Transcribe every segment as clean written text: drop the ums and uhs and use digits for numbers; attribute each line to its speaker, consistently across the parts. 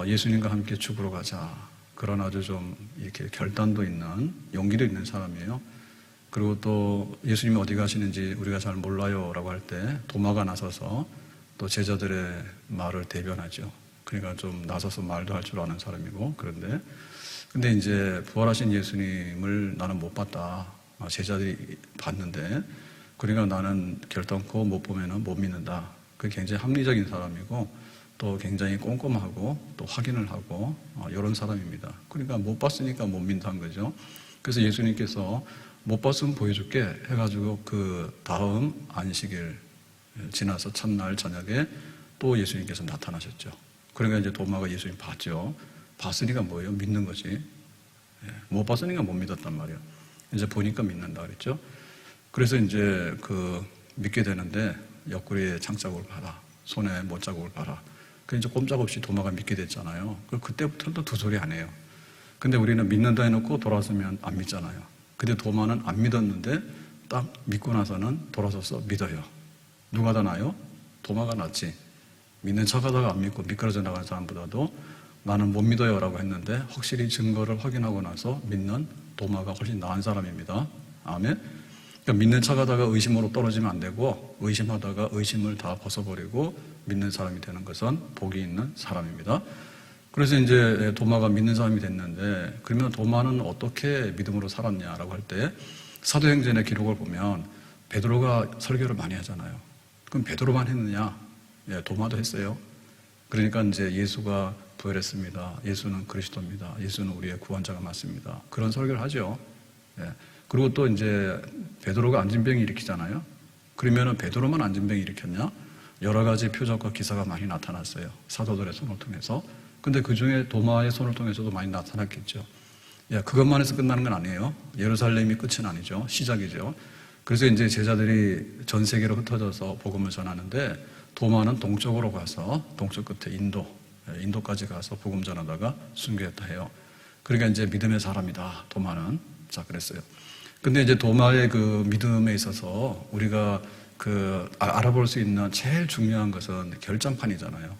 Speaker 1: 예수님과 함께 죽으러 가자. 그런 아주 좀 이렇게 결단도 있는, 용기도 있는 사람이에요. 그리고 또 예수님이 어디 가시는지 우리가 잘 몰라요 라고 할 때 도마가 나서서 또 제자들의 말을 대변하죠. 그러니까 좀 나서서 말도 할 줄 아는 사람이고. 근데 이제 부활하신 예수님을 나는 못 봤다. 제자들이 봤는데, 그러니까 나는 결단코 못 보면은 못 믿는다. 그게 굉장히 합리적인 사람이고 또 굉장히 꼼꼼하고 또 확인을 하고 이런 사람입니다. 그러니까 못 봤으니까 못 믿는다는 거죠. 그래서 예수님께서 못 봤으면 보여줄게 해가지고 그 다음 안식일 지나서 첫날 저녁에 또 예수님께서 나타나셨죠. 그러니까 이제 도마가 예수님 봤죠. 봤으니까 뭐예요? 믿는 거지. 못 봤으니까 못 믿었단 말이에요. 이제 보니까 믿는다 그랬죠. 그래서 이제 믿게 되는데 옆구리에 창자국을 봐라. 손에 못자국을 봐라. 그 이제 꼼짝없이 도마가 믿게 됐잖아요. 그때부터는 또 두 소리 안 해요. 근데 우리는 믿는다 해놓고 돌아서면 안 믿잖아요. 근데 도마는 안 믿었는데 딱 믿고 나서는 돌아서서 믿어요. 누가 더 나아요? 도마가 낫지. 믿는 척하다가 안 믿고 미끄러져 나가는 사람보다도 나는 못 믿어요 라고 했는데 확실히 증거를 확인하고 나서 믿는 도마가 훨씬 나은 사람입니다. 아멘. 그러니까 믿는 척하다가 의심으로 떨어지면 안 되고 의심하다가 의심을 다 벗어버리고 믿는 사람이 되는 것은 복이 있는 사람입니다. 그래서 이제 도마가 믿는 사람이 됐는데, 그러면 도마는 어떻게 믿음으로 살았냐라고 할 때 사도행전의 기록을 보면 베드로가 설교를 많이 하잖아요. 그럼 베드로만 했느냐? 도마도 했어요. 그러니까 이제 예수가 부활했습니다. 예수는 그리스도입니다. 예수는 우리의 구원자가 맞습니다. 그런 설교를 하죠. 그리고 또 이제 베드로가 안진병이 일으키잖아요. 그러면은 베드로만 안진병이 일으켰냐? 여러 가지 표적과 기사가 많이 나타났어요. 사도들의 손을 통해서. 근데 그 중에 도마의 손을 통해서도 많이 나타났겠죠. 그것만 해서 끝나는 건 아니에요. 예루살렘이 끝은 아니죠. 시작이죠. 그래서 이제 제자들이 전 세계로 흩어져서 복음을 전하는데 도마는 동쪽으로 가서 동쪽 끝에 인도까지 가서 복음 전하다가 순교했다 해요. 그러니까 이제 믿음의 사람이다. 도마는. 자, 그랬어요. 근데 이제 도마의 그 믿음에 있어서 우리가 알아볼 수 있는 제일 중요한 것은 결정판이잖아요.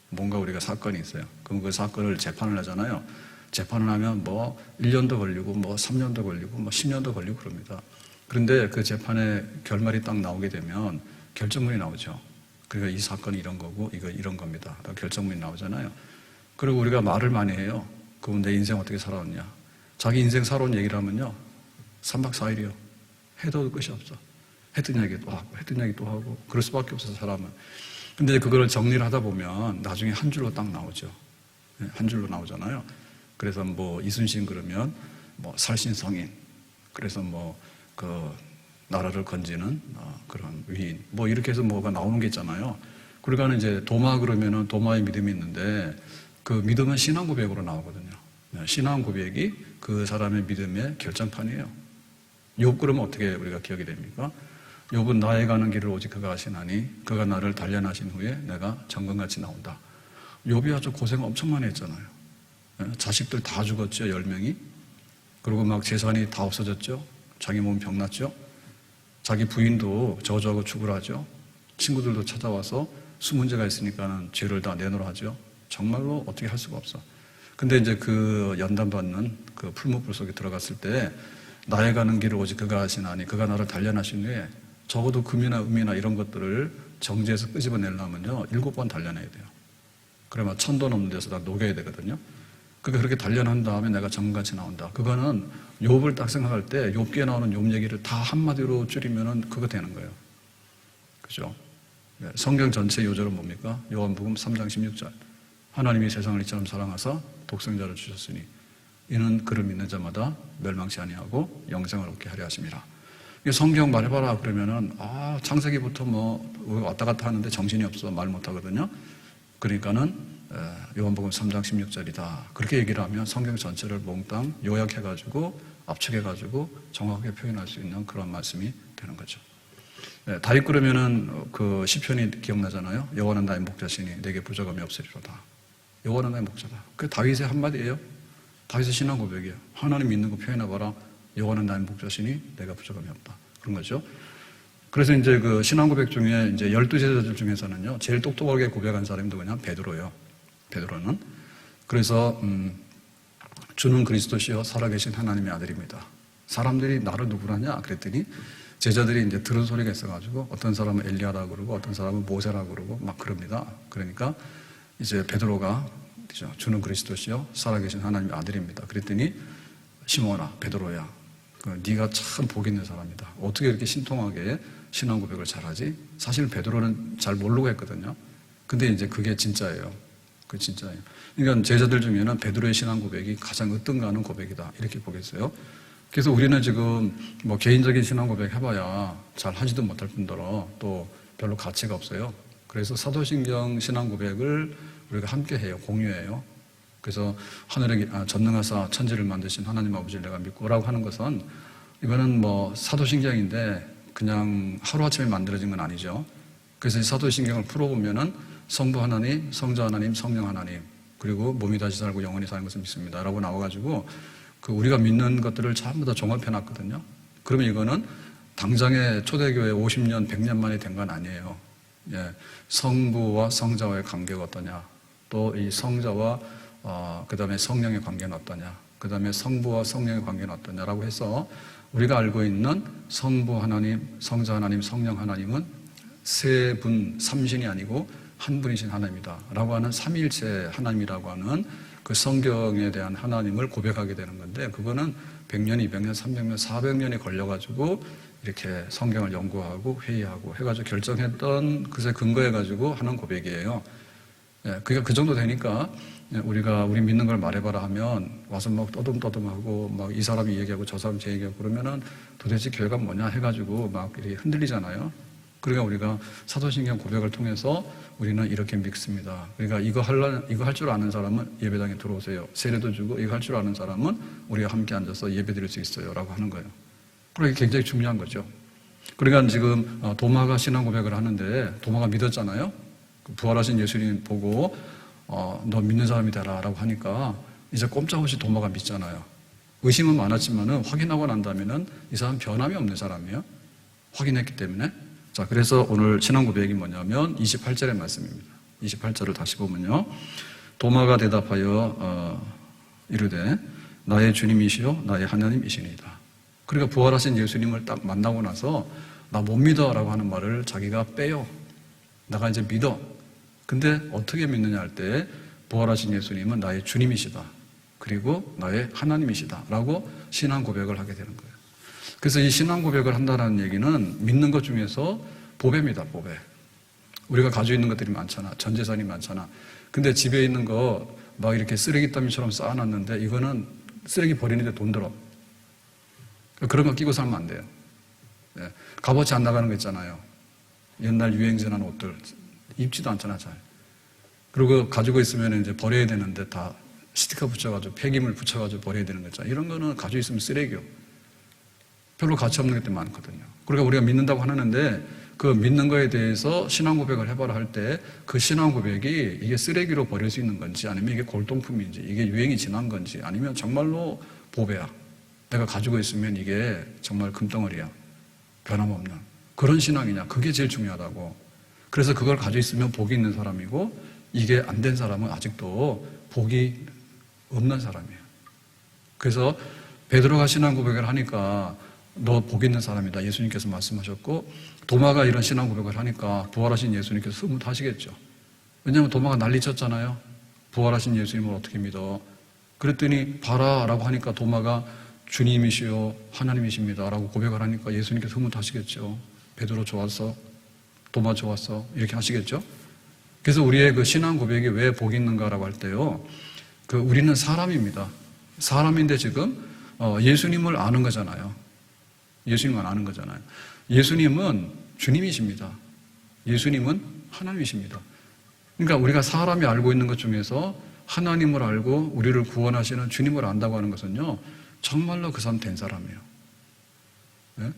Speaker 1: 뭔가 우리가 사건이 있어요. 그럼 그 사건을 재판을 하잖아요. 재판을 하면 1년도 걸리고 3년도 걸리고 10년도 걸리고 그럽니다. 그런데 그 재판의 결말이 딱 나오게 되면 결정문이 나오죠. 그러니까 이 사건이 이런 거고 이거 이런 겁니다. 결정문이 나오잖아요. 그리고 우리가 말을 많이 해요. 그럼 내 인생 어떻게 살아왔냐. 자기 인생 살아온 얘기를 하면요. 3박 4일이요. 해도 끝이 없어. 했던 얘기 또 하고 했던 얘기 또 하고 그럴 수밖에 없어서 사람은. 근데 그걸 정리를 하다 보면 나중에 한 줄로 딱 나오죠. 한 줄로 나오잖아요. 그래서 이순신 그러면 살신성인. 그래서 나라를 건지는 그런 위인. 이렇게 해서 뭐가 나오는 게 있잖아요. 그러니까 이제 도마 그러면은 도마의 믿음이 있는데 그 믿음은 신앙 고백으로 나오거든요. 신앙 고백이 그 사람의 믿음의 결정판이에요. 욥 그러면 어떻게 우리가 기억이 됩니까? 욥은 나의 가는 길을 오직 그가 아시나니 그가 나를 단련하신 후에 내가 정금같이 나온다. 욥이 아주 고생 엄청 많이 했잖아요. 자식들 다 죽었죠. 10명이. 그리고 막 재산이 다 없어졌죠. 자기 몸 병났죠. 자기 부인도 저주하고 죽으라죠. 친구들도 찾아와서 수문제가 있으니까는 죄를 다 내놓으라 하죠. 정말로 어떻게 할 수가 없어. 근데 이제 그 연단받는 그 풀무불 속에 들어갔을 때 나의 가는 길을 오직 그가 아시나니 그가 나를 단련하신 후에 적어도 금이나 음이나 이런 것들을 정지해서 끄집어내려면요 7번 단련해야 돼요. 그러면 1,000도 넘는 데서 다 녹여야 되거든요. 그렇게 단련한 다음에 내가 정금같이 나온다. 그거는 욥을 딱 생각할 때 욥기에 나오는 욥 얘기를 다 한마디로 줄이면은 그거 되는 거예요. 그죠? 성경 전체 요절은 뭡니까? 요한복음 3장 16절. 하나님이 세상을 이처럼 사랑하사 독생자를 주셨으니 이는 그를 믿는 자마다 멸망치 아니하고 영생을 얻게 하려 하심이라. 성경 말해봐라 그러면은 창세기부터 왔다 갔다 하는데 정신이 없어 말 못하거든요. 그러니까는 요한복음 3장 16절이다. 그렇게 얘기를 하면 성경 전체를 몽땅 요약해가지고 압축해가지고 정확하게 표현할 수 있는 그런 말씀이 되는 거죠. 다윗 그러면은 그 시편이 기억나잖아요. 여호와는 나의 목자시니 내게 부족함이 없으리로다. 여호와는 나의 목자다. 그게 다윗의 한마디예요. 다윗의 신앙 고백이에요. 하나님 믿는 거 표현해봐라. 여호와는 나의 목자시니 내가 부족함이 없다. 그런 거죠. 그래서 이제 그 신앙 고백 중에 이제 12제자들 중에서는요, 제일 똑똑하게 고백한 사람이 누구냐? 베드로예요. 베드로는. 그래서 주는 그리스도시요 살아계신 하나님의 아들입니다. 사람들이 나를 누구라냐 그랬더니 제자들이 이제 들은 소리가 있어가지고 어떤 사람은 엘리야라고 그러고 어떤 사람은 모세라고 그러고 막 그럽니다. 그러니까 이제 베드로가 주는 그리스도시요 살아계신 하나님의 아들입니다. 그랬더니 시몬아 베드로야 네가 참 복 있는 사람이다. 어떻게 이렇게 신통하게 신앙 고백을 잘하지? 사실 베드로는 잘 모르고 했거든요. 근데 이제 그게 진짜예요. 그 진짜예요. 그러니까 제자들 중에는 베드로의 신앙 고백이 가장 으뜸가는 고백이다. 이렇게 보겠어요. 그래서 우리는 지금 뭐 개인적인 신앙 고백 해봐야 잘 하지도 못할 뿐더러 또 별로 가치가 없어요. 그래서 사도신경 신앙 고백을 우리가 함께 해요. 공유해요. 그래서 하늘에 전능하사 천지를 만드신 하나님 아버지를 내가 믿고라고 하는 것은 이거는 뭐 사도신경인데 그냥 하루아침에 만들어진 건 아니죠. 그래서 이 사도신경을 풀어보면은 성부 하나님, 성자 하나님, 성령 하나님 그리고 몸이 다시 살고 영원히 사는 것을 믿습니다 라고 나와가지고 그 우리가 믿는 것들을 전부 다 종합해놨거든요. 그러면 이거는 당장에 초대교회 50년, 100년 만에 된 건 아니에요. 예, 성부와 성자와의 관계가 어떠냐, 또 이 성자와 그 다음에 성령의 관계는 어떠냐, 그 다음에 성부와 성령의 관계는 어떠냐라고 해서 우리가 알고 있는 성부 하나님, 성자 하나님, 성령 하나님은 세 분, 삼신이 아니고 한 분이신 하나님이다 라고 하는 삼위일체 하나님이라고 하는 그 성경에 대한 하나님을 고백하게 되는 건데 그거는 100년, 200년, 300년, 400년이 걸려가지고 이렇게 성경을 연구하고 회의하고 해가지고 결정했던 그새 근거해가지고 하는 고백이에요. 예, 그러니까 그 정도 되니까 우리가 우리 믿는 걸 말해봐라 하면 와서 막 떠듬떠듬하고 막 이 사람이 얘기하고 저 사람이 제 얘기하고 그러면은 도대체 교회가 뭐냐 해가지고 막 이렇게 흔들리잖아요. 그러니까 우리가 사도신경 고백을 통해서 우리는 이렇게 믿습니다. 그러니까 이거 할 줄 아는 사람은 예배당에 들어오세요. 세례도 주고 이거 할 줄 아는 사람은 우리가 함께 앉아서 예배 드릴 수 있어요. 라고 하는 거예요. 그러니까 굉장히 중요한 거죠. 그러니까 지금 도마가 신앙 고백을 하는데 도마가 믿었잖아요. 부활하신 예수님 보고 너 믿는 사람이 되라 라고 하니까 이제 꼼짝없이 도마가 믿잖아요. 의심은 많았지만은 확인하고 난다면은 이 사람 변함이 없는 사람이에요. 확인했기 때문에. 자, 그래서 오늘 신앙 고백이 뭐냐면 28절의 말씀입니다. 28절을 다시 보면요. 도마가 대답하여 이르되 나의 주님이시요 나의 하나님이시니이다. 그러니까 부활하신 예수님을 딱 만나고 나서 나 못 믿어 라고 하는 말을 자기가 빼요. 나가 이제 믿어. 근데 어떻게 믿느냐 할 때 부활하신 예수님은 나의 주님이시다. 그리고 나의 하나님이시다 라고 신앙 고백을 하게 되는 거예요. 그래서 이 신앙 고백을 한다는 얘기는 믿는 것 중에서 보배입니다. 보배. 우리가 가지고 있는 것들이 많잖아. 전 재산이 많잖아. 근데 집에 있는 거 막 이렇게 쓰레기 더미처럼 쌓아놨는데 이거는 쓰레기 버리는데 돈 들어. 그런 거 끼고 살면 안 돼요. 예. 값어치 안 나가는 거 있잖아요. 옛날 유행전한 옷들 입지도 않잖아 잘. 그리고 가지고 있으면 이제 버려야 되는데 다 스티커 붙여가지고 폐기물 붙여가지고 버려야 되는 거 있잖아. 이런 거는 가지고 있으면 쓰레기요. 별로 가치 없는 것들이 많거든요. 그러니까 우리가 믿는다고 하는데 그 믿는 거에 대해서 신앙 고백을 해봐라 할 때 그 신앙 고백이 이게 쓰레기로 버릴 수 있는 건지 아니면 이게 골동품인지 이게 유행이 지난 건지 아니면 정말로 보배야. 내가 가지고 있으면 이게 정말 금덩어리야. 변함없는. 그런 신앙이냐. 그게 제일 중요하다고. 그래서 그걸 가지고 있으면 복이 있는 사람이고 이게 안 된 사람은 아직도 복이 없는 사람이에요. 그래서 베드로가 신앙 고백을 하니까 너 복 있는 사람이다. 예수님께서 말씀하셨고 도마가 이런 신앙 고백을 하니까 부활하신 예수님께서 흐뭇하시겠죠. 왜냐하면 도마가 난리쳤잖아요. 부활하신 예수님을 어떻게 믿어? 그랬더니 봐라 라고 하니까 도마가 주님이시요 하나님이십니다 라고 고백을 하니까 예수님께서 흐뭇하시겠죠. 베드로 좋았어. 도마 좋았어. 이렇게 하시겠죠. 그래서 우리의 그 신앙 고백이 왜 복이 있는가라고 할 때요. 그 우리는 사람입니다. 사람인데 지금 예수님을 아는 거잖아요. 예수님을 아는 거잖아요. 예수님은 주님이십니다. 예수님은 하나님이십니다. 그러니까 우리가 사람이 알고 있는 것 중에서 하나님을 알고 우리를 구원하시는 주님을 안다고 하는 것은요. 정말로 그 사람 된 사람이에요. 네?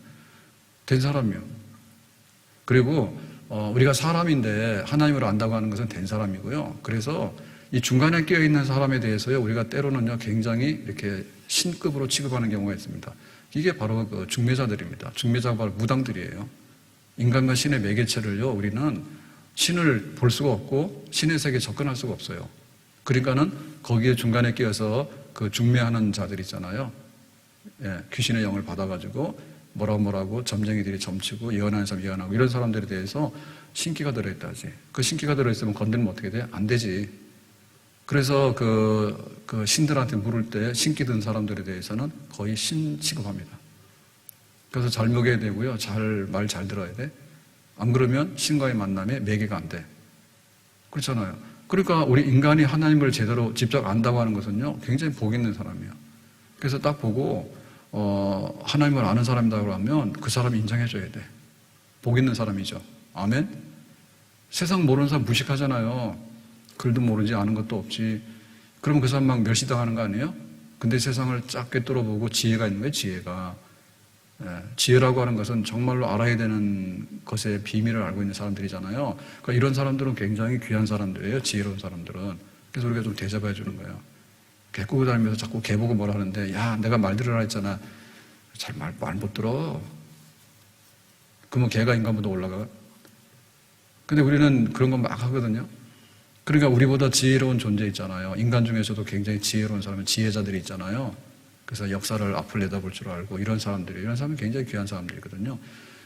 Speaker 1: 된 사람이에요. 그리고 우리가 사람인데 하나님을 안다고 하는 것은 된 사람이고요. 그래서 이 중간에 끼어있는 사람에 대해서요. 우리가 때로는요. 굉장히 이렇게 신급으로 취급하는 경우가 있습니다. 이게 바로 그 중매자들입니다. 중매자가 바로 무당들이에요. 인간과 신의 매개체를요. 우리는 신을 볼 수가 없고 신의 세계에 접근할 수가 없어요. 그러니까는 거기에 중간에 끼어서 그 중매하는 자들 있잖아요. 예, 귀신의 영을 받아가지고 뭐라고 점쟁이들이 점치고 예언하는 사람 예언하고 이런 사람들에 대해서 신기가 들어있다지. 그 신기가 들어있으면 건드리면 어떻게 돼? 안 되지. 그래서 그 신들한테 물을 때 신기 든 사람들에 대해서는 거의 신 취급합니다. 그래서 잘 먹여야 되고요. 말 잘 들어야 돼. 안 그러면 신과의 만남에 매개가 안 돼. 그렇잖아요. 그러니까 우리 인간이 하나님을 제대로 직접 안다고 하는 것은요, 굉장히 복 있는 사람이에요. 그래서 딱 보고 하나님을 아는 사람이라고 하면 그 사람이 인정해줘야 돼. 복 있는 사람이죠. 아멘? 세상 모르는 사람 무식하잖아요. 글도 모르지 아는 것도 없지. 그러면 그 사람 막 멸시당하는 거 아니에요? 근데 세상을 작게 뚫어보고 지혜가 있는 거예요. 지혜가. 예, 지혜라고 하는 것은 정말로 알아야 되는 것의 비밀을 알고 있는 사람들이잖아요. 그러니까 이런 사람들은 굉장히 귀한 사람들이에요. 지혜로운 사람들은. 그래서 우리가 좀 대접해 주는 거예요. 개 꾸고 다니면서 자꾸 개 보고 뭐라 하는데, 야, 내가 말 들으라 했잖아. 잘 말 못 들어. 그러면 개가 인간보다 올라가. 근데 우리는 그런 거 막 하거든요. 그러니까 우리보다 지혜로운 존재 있잖아요. 인간 중에서도 굉장히 지혜로운 사람은 지혜자들이 있잖아요. 그래서 역사를 앞을 내다볼 줄 알고 이런 사람은 굉장히 귀한 사람들이거든요.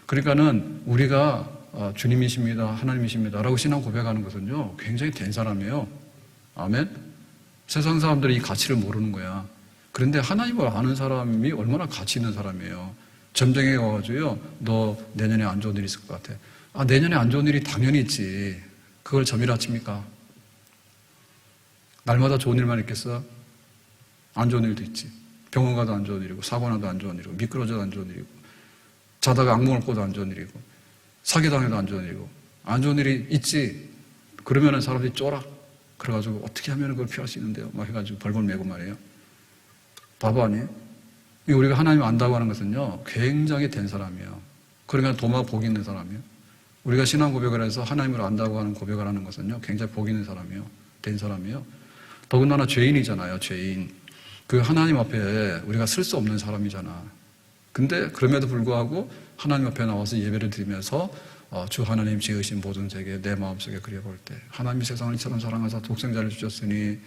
Speaker 1: 그러니까는 우리가 주님이십니다, 하나님이십니다 라고 신앙 고백하는 것은요, 굉장히 된 사람이에요. 아멘? 세상 사람들이 이 가치를 모르는 거야. 그런데 하나님을 아는 사람이 얼마나 가치 있는 사람이에요. 점쟁이에 가가지고요, 너 내년에 안 좋은 일 있을 것 같아. 아, 내년에 안 좋은 일이 당연히 있지. 그걸 점이라 칩니까? 날마다 좋은 일만 있겠어? 안 좋은 일도 있지. 병원 가도 안 좋은 일이고, 사고 나도 안 좋은 일이고, 미끄러져도 안 좋은 일이고, 자다가 악몽을 꿔도 안 좋은 일이고, 사기당해도 안 좋은 일이고, 안 좋은 일이 있지. 그러면은 사람들이 쫄아. 그래가지고 어떻게 하면 그걸 피할 수 있는데요? 막 해가지고 벌벌 매고 말이에요. 바보 아니에요? 우리가 하나님 안다고 하는 것은요, 굉장히 된 사람이에요. 그러니까 도마 복 있는 사람이에요. 우리가 신앙 고백을 해서 하나님을 안다고 하는 고백을 하는 것은요, 굉장히 복 있는 사람이에요. 된 사람이에요. 더군다나 죄인이잖아요, 죄인. 그 하나님 앞에 우리가 쓸 수 없는 사람이잖아. 근데 그럼에도 불구하고 하나님 앞에 나와서 예배를 드리면서 주 하나님 지으신 모든 세계 내 마음속에 그려볼 때 하나님이 세상을 이처럼 사랑하사 독생자를 주셨으니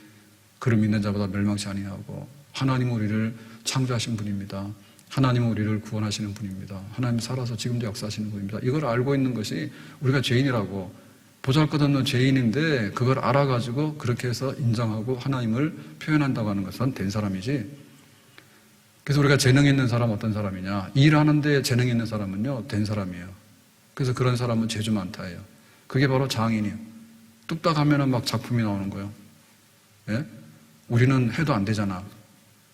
Speaker 1: 그를 믿는 자보다 멸망치 아니하고 하나님은 우리를 창조하신 분입니다. 하나님은 우리를 구원하시는 분입니다. 하나님 살아서 지금도 역사하시는 분입니다. 이걸 알고 있는 것이 우리가 죄인이라고 보잘것없는 죄인인데 그걸 알아가지고 그렇게 해서 인정하고 하나님을 표현한다고 하는 것은 된 사람이지. 그래서 우리가 재능 있는 사람 어떤 사람이냐? 일하는데 재능 있는 사람은요, 된 사람이에요. 그래서 그런 사람은 재주 많다예요. 그게 바로 장인이에요. 뚝딱 하면은 막 작품이 나오는 거예요. 예? 우리는 해도 안 되잖아.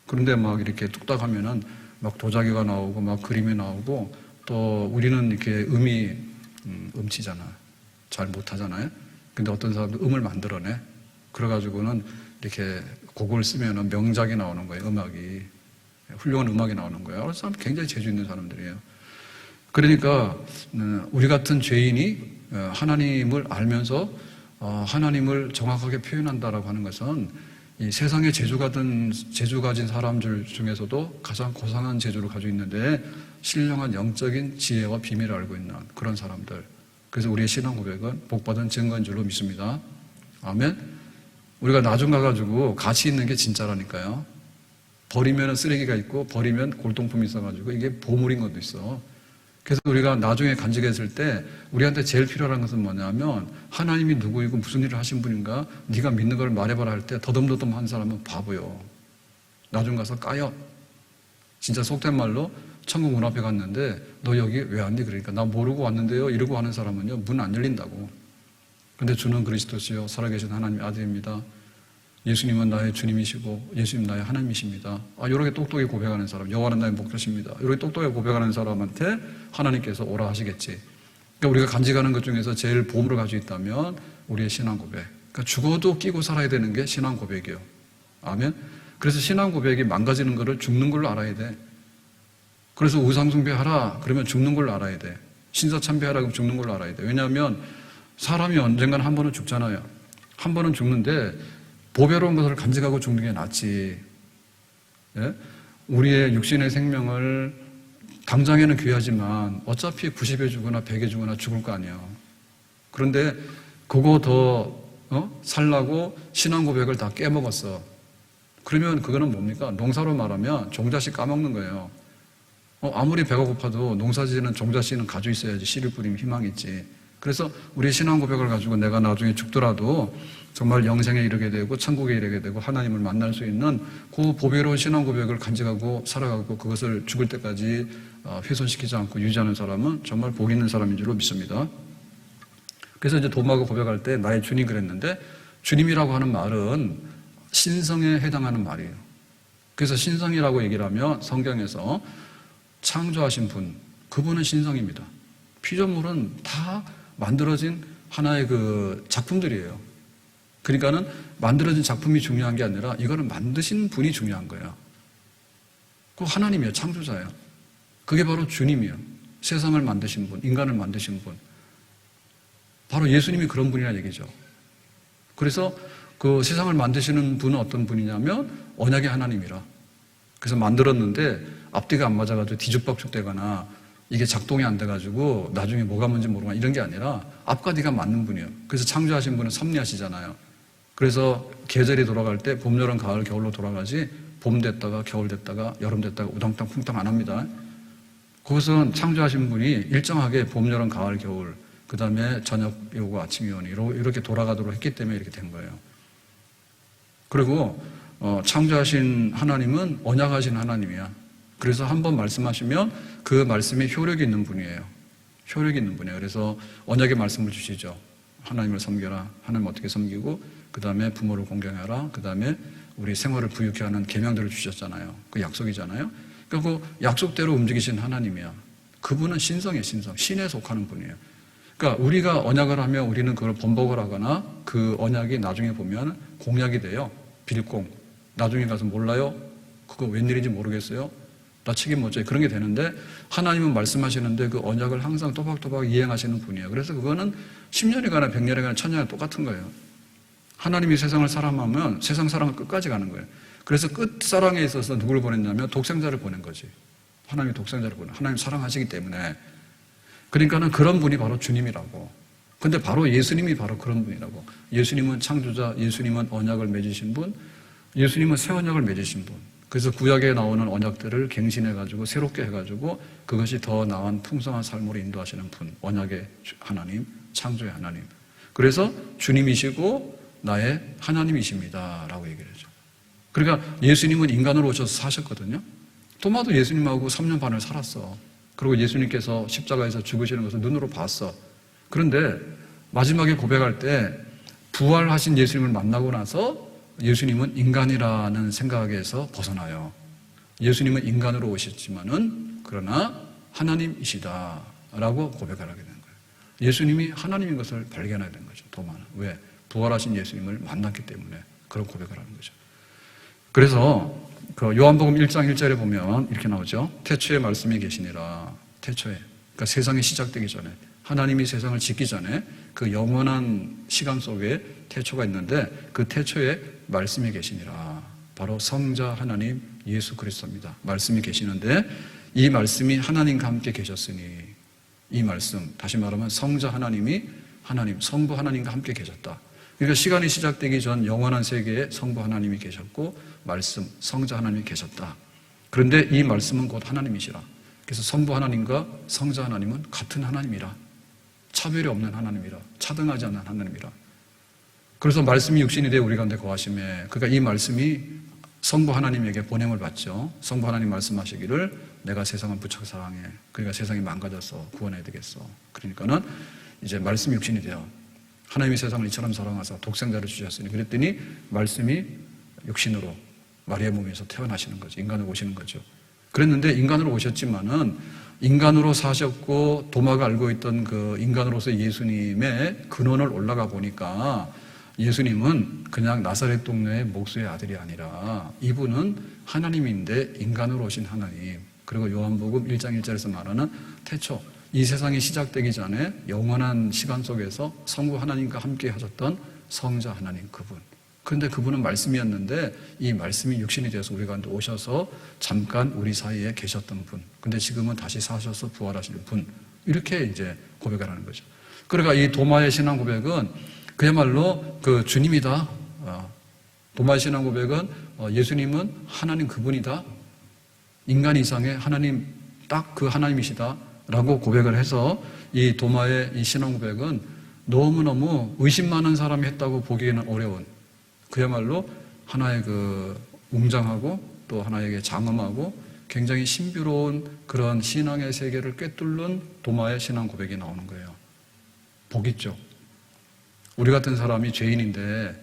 Speaker 1: 그런데 막 이렇게 뚝딱 하면은 막 도자기가 나오고 막 그림이 나오고 또 우리는 이렇게 음치잖아. 잘 못하잖아요. 근데 어떤 사람도 음을 만들어내. 그래가지고는 이렇게 곡을 쓰면은 명작이 나오는 거예요. 음악이. 훌륭한 음악이 나오는 거예요. 그런 사람 굉장히 재주 있는 사람들이에요. 그러니까 우리 같은 죄인이 하나님을 알면서 하나님을 정확하게 표현한다라고 하는 것은 이 세상에 재주 가진 사람들 중에서도 가장 고상한 재주를 가지고 있는데 신령한 영적인 지혜와 비밀을 알고 있는 그런 사람들. 그래서 우리의 신앙 고백은 복받은 증거인 줄로 믿습니다. 아멘. 우리가 나중 가가지고 가치 있는 게 진짜라니까요. 버리면 쓰레기가 있고 버리면 골동품이 있어가지고 이게 보물인 것도 있어. 그래서 우리가 나중에 간직했을 때 우리한테 제일 필요한 것은 뭐냐면 하나님이 누구이고 무슨 일을 하신 분인가 네가 믿는 걸 말해봐라 할 때 더듬더듬한 사람은 바보요. 나중 가서 까요. 진짜 속된 말로 천국 문 앞에 갔는데 너 여기 왜 왔니? 그러니까 나 모르고 왔는데요 이러고 하는 사람은요 문 안 열린다고. 근데 주는 그리스도시요 살아계신 하나님의 아들입니다. 예수님은 나의 주님이시고 예수님 나의 하나님이십니다. 이렇게 똑똑히 고백하는 사람, 여호와는 나의 목자십니다. 이렇게 똑똑히 고백하는 사람한테 하나님께서 오라 하시겠지. 그러니까 우리가 간직하는 것 중에서 제일 보물을 가지고 있다면 우리의 신앙 고백. 그러니까 죽어도 끼고 살아야 되는 게 신앙 고백이에요. 아멘. 그래서 신앙 고백이 망가지는 것을 죽는 걸로 알아야 돼. 그래서 우상숭배하라 그러면 죽는 걸로 알아야 돼. 신사참배하라 그러면 죽는 걸로 알아야 돼. 왜냐하면 사람이 언젠가는 한 번은 죽잖아요. 한 번은 죽는데 보배로운 것을 간직하고 죽는 게 낫지. 예? 우리의 육신의 생명을 당장에는 귀하지만 어차피 90에 죽거나 100에 죽거나 죽을 거 아니에요. 그런데 그거 더 살라고 신앙 고백을 다 깨먹었어. 그러면 그거는 뭡니까? 농사로 말하면 종자씨 까먹는 거예요. 아무리 배가 고파도 농사지는 종자씨는 가지고 있어야지 씨를 뿌리면 희망이 있지. 그래서 우리 신앙 고백을 가지고 내가 나중에 죽더라도 정말 영생에 이르게 되고 천국에 이르게 되고 하나님을 만날 수 있는 그 보배로운 신앙 고백을 간직하고 살아가고 그것을 죽을 때까지 훼손시키지 않고 유지하는 사람은 정말 복 있는 사람인 줄로 믿습니다. 그래서 이제 도마가 고백할 때 나의 주님 그랬는데, 주님이라고 하는 말은 신성에 해당하는 말이에요. 그래서 신성이라고 얘기를 하면 성경에서 창조하신 분, 그분은 신성입니다. 피조물은 다 만들어진 하나의 그 작품들이에요. 그러니까는 만들어진 작품이 중요한 게 아니라 이거는 만드신 분이 중요한 거예요. 그 하나님이에요. 창조자예요. 그게 바로 주님이에요. 세상을 만드신 분, 인간을 만드신 분. 바로 예수님이 그런 분이라는 얘기죠. 그래서 그 세상을 만드시는 분은 어떤 분이냐면 언약의 하나님이라. 그래서 만들었는데 앞뒤가 안 맞아가지고 뒤죽박죽 되거나 이게 작동이 안 돼가지고 나중에 뭐가 뭔지 모르거나 이런 게 아니라 앞과 뒤가 맞는 분이에요. 그래서 창조하신 분은 섭리하시잖아요. 그래서 계절이 돌아갈 때 봄, 여름, 가을, 겨울로 돌아가지 봄 됐다가 겨울 됐다가 여름 됐다가 우당탕 쿵탕 안 합니다. 그것은 창조하신 분이 일정하게 봄, 여름, 가을, 겨울, 그 다음에 저녁이 오고 아침이 오니 이렇게 돌아가도록 했기 때문에 이렇게 된 거예요. 그리고 창조하신 하나님은 언약하신 하나님이야. 그래서 한번 말씀하시면 그 말씀이 효력이 있는 분이에요. 효력이 있는 분이에요. 그래서 언약의 말씀을 주시죠. 하나님을 섬겨라. 하나님 어떻게 섬기고 그 다음에 부모를 공경하라. 그 다음에 우리 생활을 부유케 하는 계명들을 주셨잖아요. 그 약속이잖아요. 그러니까 그 약속대로 움직이신 하나님이야. 그분은 신성이에요. 신성. 신에 속하는 분이에요. 그러니까 우리가 언약을 하면 우리는 그걸 번복을 하거나 그 언약이 나중에 보면 공약이 돼요. 빌공. 나중에 가서 몰라요? 그거 웬일인지 모르겠어요? 나 책임 못 져요. 그런 게 되는데 하나님은 말씀하시는데 그 언약을 항상 또박또박 이행하시는 분이에요. 그래서 그거는 10년이 가나 100년이 가나 1000년이 똑같은 거예요. 하나님이 세상을 사랑하면 세상 사랑을 끝까지 가는 거예요. 그래서 끝사랑에 있어서 누구를 보냈냐면 독생자를 보낸 거지. 하나님이 독생자를 보내. 하나님 사랑하시기 때문에. 그러니까는 그런 분이 바로 주님이라고. 근데 바로 예수님이 바로 그런 분이라고. 예수님은 창조자, 예수님은 언약을 맺으신 분, 예수님은 새 언약을 맺으신 분. 그래서 구약에 나오는 언약들을 갱신해가지고 새롭게 해가지고 그것이 더 나은 풍성한 삶으로 인도하시는 분. 언약의 하나님, 창조의 하나님. 그래서 주님이시고 나의 하나님이십니다. 라고 얘기를 하죠. 그러니까 예수님은 인간으로 오셔서 사셨거든요. 토마도 예수님하고 3년 반을 살았어. 그리고 예수님께서 십자가에서 죽으시는 것을 눈으로 봤어. 그런데 마지막에 고백할 때 부활하신 예수님을 만나고 나서 예수님은 인간이라는 생각에서 벗어나요. 예수님은 인간으로 오셨지만은 그러나 하나님이시다라고 고백을 하게 되는 거예요. 예수님이 하나님인 것을 발견하게 된 거죠. 도마는. 왜? 부활하신 예수님을 만났기 때문에 그런 고백을 하는 거죠. 그래서 그 요한복음 1장 1절에 보면 이렇게 나오죠. 태초에 말씀이 계시니라. 태초에. 그러니까 세상이 시작되기 전에 하나님이 세상을 짓기 전에 그 영원한 시간 속에 태초가 있는데 그 태초에 말씀이 계시니라. 바로 성자 하나님 예수 그리스도입니다. 말씀이 계시는데 이 말씀이 하나님과 함께 계셨으니 이 말씀, 다시 말하면 성자 하나님이 하나님, 성부 하나님과 함께 계셨다. 그러니까 시간이 시작되기 전 영원한 세계에 성부 하나님이 계셨고 말씀, 성자 하나님이 계셨다. 그런데 이 말씀은 곧 하나님이시라. 그래서 성부 하나님과 성자 하나님은 같은 하나님이라. 차별이 없는 하나님이라. 차등하지 않는 하나님이라. 그래서 말씀이 육신이 되어 우리 가운데 거하심에, 그러니까 이 말씀이 성부 하나님에게 보냄을 받죠. 성부 하나님 말씀하시기를 내가 세상을 무척 사랑해. 그러니까 세상이 망가져서 구원해야 되겠어. 그러니까는 이제 말씀이 육신이 되어 하나님이 세상을 이처럼 사랑하사 독생자를 주셨으니 그랬더니 말씀이 육신으로 마리아 몸에서 태어나시는 거죠. 인간으로 오시는 거죠. 그랬는데 인간으로 오셨지만은 인간으로 사셨고 도마가 알고 있던 그 인간으로서 예수님의 근원을 올라가 보니까 예수님은 그냥 나사렛 동네의 목수의 아들이 아니라 이분은 하나님인데 인간으로 오신 하나님. 그리고 요한복음 1장 1절에서 말하는 태초, 이 세상이 시작되기 전에 영원한 시간 속에서 성부 하나님과 함께 하셨던 성자 하나님 그분. 그런데 그분은 말씀이었는데 이 말씀이 육신이 되어서 우리 가운데 오셔서 잠깐 우리 사이에 계셨던 분. 근데 지금은 다시 사셔서 부활하시는 분. 이렇게 이제 고백을 하는 거죠. 그러니까 이 도마의 신앙 고백은 그야말로 그 주님이다. 도마의 신앙 고백은 예수님은 하나님 그분이다. 인간 이상의 하나님, 딱 그 하나님이시다. 라고 고백을 해서 이 도마의 이 신앙 고백은 너무너무 의심 많은 사람이 했다고 보기에는 어려운, 그야말로 하나의 그 웅장하고 또 하나에게 장엄하고 굉장히 신비로운 그런 신앙의 세계를 꿰뚫는 도마의 신앙 고백이 나오는 거예요. 복 있죠. 우리 같은 사람이 죄인인데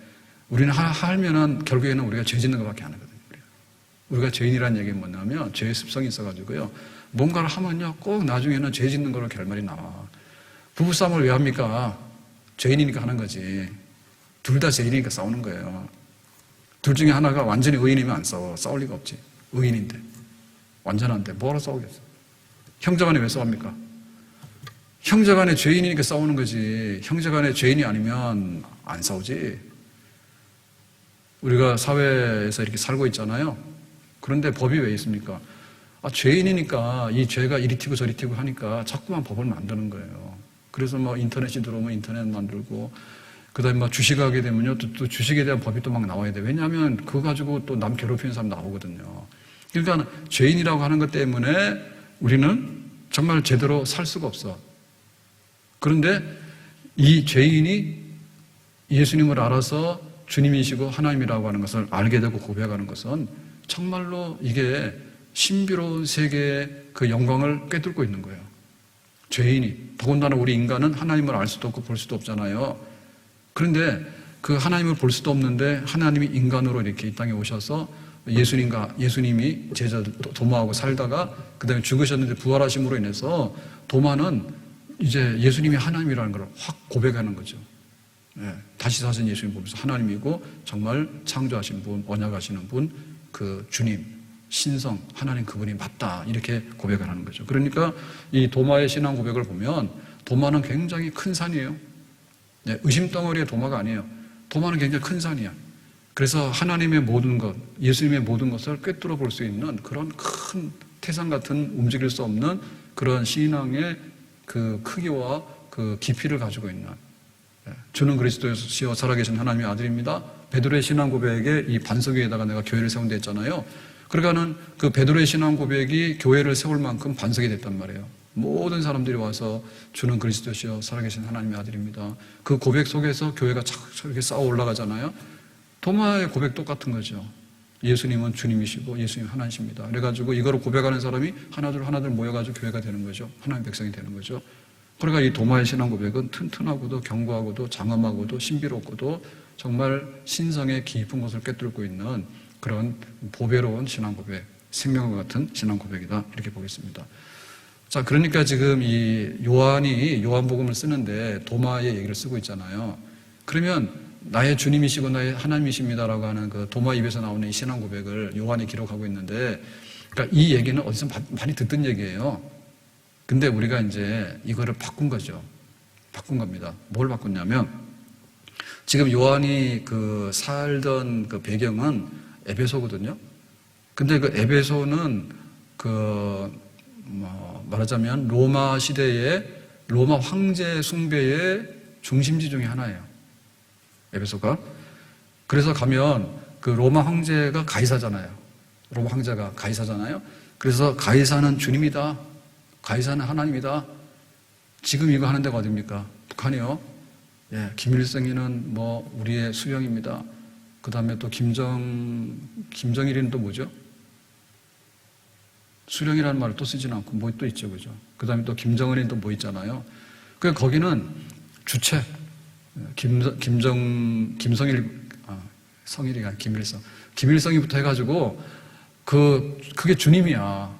Speaker 1: 우리는 하면은 결국에는 우리가 죄 짓는 것밖에 안 하거든요. 우리가 죄인이라는 얘기는 뭐냐면 죄의 습성이 있어가지고요. 뭔가를 하면요 꼭 나중에는 죄 짓는 거로 결말이 나와. 부부싸움을 왜 합니까? 죄인이니까 하는 거지. 둘 다 죄인이니까 싸우는 거예요. 둘 중에 하나가 완전히 의인이면 안 싸워. 싸울 리가 없지. 의인인데. 완전한데 뭐하러 싸우겠어. 형제간에 왜 싸웁니까? 형제간에 죄인이니까 싸우는 거지. 형제간에 죄인이 아니면 안 싸우지. 우리가 사회에서 이렇게 살고 있잖아요. 그런데 법이 왜 있습니까? 죄인이니까 이 죄가 이리 튀고 저리 튀고 하니까 자꾸만 법을 만드는 거예요. 그래서 뭐 인터넷이 들어오면 인터넷 만들고, 그 다음에 막 주식하게 되면요 또 주식에 대한 법이 또 막 나와야 돼. 왜냐하면 그거 가지고 또 남 괴롭히는 사람 나오거든요. 그러니까 죄인이라고 하는 것 때문에 우리는 정말 제대로 살 수가 없어. 그런데 이 죄인이 예수님을 알아서 주님이시고 하나님이라고 하는 것을 알게 되고 고백하는 것은 정말로 이게 신비로운 세계의 그 영광을 꿰뚫고 있는 거예요. 죄인이, 더군다나 우리 인간은 하나님을 알 수도 없고 볼 수도 없잖아요. 그런데 그 하나님을 볼 수도 없는데 하나님이 인간으로 이렇게 이 땅에 오셔서 예수님이 제자 도마하고 살다가 그 다음에 죽으셨는데 부활하심으로 인해서 도마는 이제 예수님이 하나님이라는 걸 확 고백하는 거죠. 네, 다시 사신 예수님 보면서 하나님이고 정말 창조하신 분, 언약하시는 분, 그 주님, 신성, 하나님 그분이 맞다 이렇게 고백을 하는 거죠. 그러니까 이 도마의 신앙 고백을 보면 도마는 굉장히 큰 산이에요. 네, 의심덩어리의 도마가 아니에요. 도마는 굉장히 큰 산이야. 그래서 하나님의 모든 것, 예수님의 모든 것을 꿰뚫어 볼 수 있는 그런 큰 태산 같은 움직일 수 없는 그런 신앙의 그 크기와 그 깊이를 가지고 있는, 주는 그리스도시요 살아계신 하나님의 아들입니다. 베드로의 신앙 고백에 이 반석 위에다가 내가 교회를 세운다 했잖아요. 그러니까는 그 베드로의 신앙 고백이 교회를 세울 만큼 반석이 됐단 말이에요. 모든 사람들이 와서 주는 그리스도시요 살아계신 하나님의 아들입니다. 그 고백 속에서 교회가 이렇게 쌓아 올라가잖아요. 도마의 고백 똑같은 거죠. 예수님은 주님이시고 예수님 하나님이십니다. 그래가지고 이거를 고백하는 사람이 하나둘 모여가지고 교회가 되는 거죠. 하나님 백성이 되는 거죠. 그러니까 이 도마의 신앙 고백은 튼튼하고도 견고하고도 장엄하고도 신비롭고도 정말 신성의 깊은 것을 꿰뚫고 있는 그런 보배로운 신앙 고백, 생명과 같은 신앙 고백이다 이렇게 보겠습니다. 자, 그러니까 지금 이 요한이 요한복음을 쓰는데 도마의 얘기를 쓰고 있잖아요. 그러면 나의 주님이시고 나의 하나님이십니다라고 하는 그 도마 입에서 나오는 이 신앙 고백을 요한이 기록하고 있는데, 그러니까 이 얘기는 어디서 많이 듣던 얘기예요. 근데 우리가 이제 이거를 바꾼 거죠. 바꾼 겁니다. 뭘 바꿨냐면, 지금 요한이 그 살던 그 배경은 에베소거든요. 근데 그 에베소는 말하자면 로마 시대의 로마 황제 숭배의 중심지 중에 하나예요. 에베소가. 그래서 가면 그 로마 황제가 가이사잖아요. 로마 황제가 가이사잖아요. 그래서 가이사는 주님이다. 가이사는 하나님이다. 지금 이거 하는 데가 어딥니까? 북한이요. 예, 김일성이는 뭐 우리의 수령입니다. 그 다음에 또 김정일이는 또 뭐죠? 수령이라는 말을 또 쓰진 않고 뭐 또 있죠, 그죠? 그 다음에 또 김정은이는 또 뭐 있잖아요. 그 거기는 주체, 성일이가 김일성. 김일성이부터 해가지고 그게 주님이야.